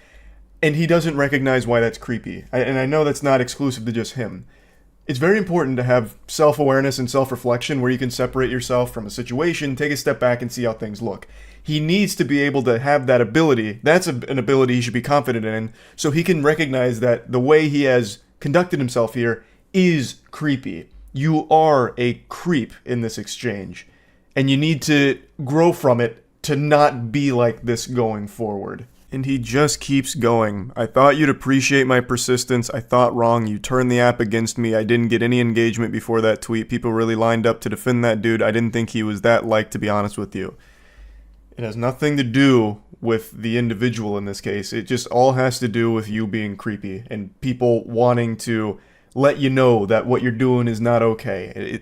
And he doesn't recognize why that's creepy. And I know that's not exclusive to just him. It's very important to have self-awareness and self-reflection where you can separate yourself from a situation, take a step back, and see how things look. He needs to be able to have that ability. That's an ability he should be confident in, so he can recognize that the way he has conducted himself here is creepy. You are a creep in this exchange, and you need to grow from it to not be like this going forward. And he just keeps going. I thought you'd appreciate my persistence. I thought wrong. You turned the app against me. I didn't get any engagement before that tweet. People really lined up to defend that dude. I didn't think he was that liked, to be honest with you. It has nothing to do with the individual in this case. It just all has to do with you being creepy and people wanting to let you know that what you're doing is not okay.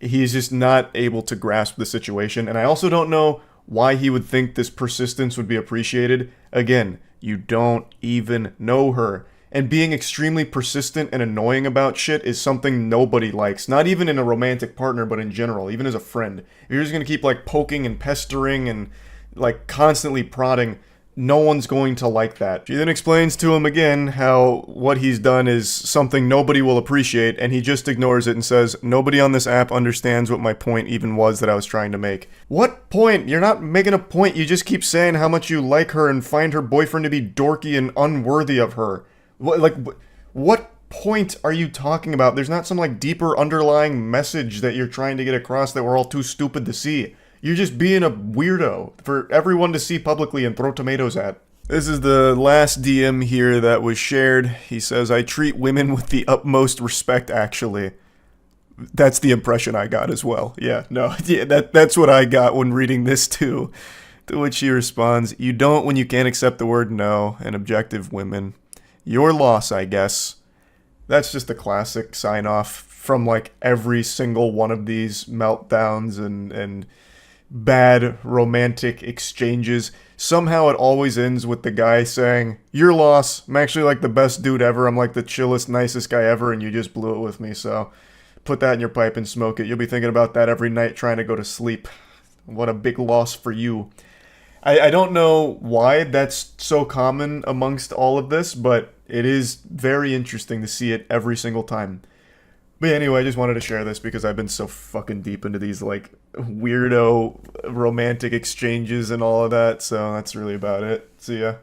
He's just not able to grasp the situation. And I also don't know why he would think this persistence would be appreciated. Again, you don't even know her. And being extremely persistent and annoying about shit is something nobody likes. Not even in a romantic partner, but in general, even as a friend. If you're just gonna keep like poking and pestering and like constantly prodding, no one's going to like that. She then explains to him again how what he's done is something nobody will appreciate, and he just ignores it and says, nobody on this app understands what my point even was that I was trying to make. What point? You're not making a point. You just keep saying how much you like her and find her boyfriend to be dorky and unworthy of her. What point are you talking about? There's not some like deeper underlying message that you're trying to get across that we're all too stupid to see. You're just being a weirdo for everyone to see publicly and throw tomatoes at. This is the last DM here that was shared. He says, I treat women with the utmost respect, actually. That's the impression I got as well. Yeah, no, yeah, that's what I got when reading this too. To which he responds, you don't when you can't accept the word no and objective women. Your loss, I guess. That's just a classic sign-off from like every single one of these meltdowns and bad romantic exchanges. Somehow it always ends with the guy saying, your loss, I'm actually like the best dude ever, I'm like the chillest, nicest guy ever, and you just blew it with me, so put that in your pipe and smoke it. You'll be thinking about that every night trying to go to sleep. What a big loss for you. I don't know why that's so common amongst all of this, but it is very interesting to see it every single time. But anyway, I just wanted to share this because I've been so fucking deep into these like weirdo romantic exchanges and all of that, so that's really about it. See ya.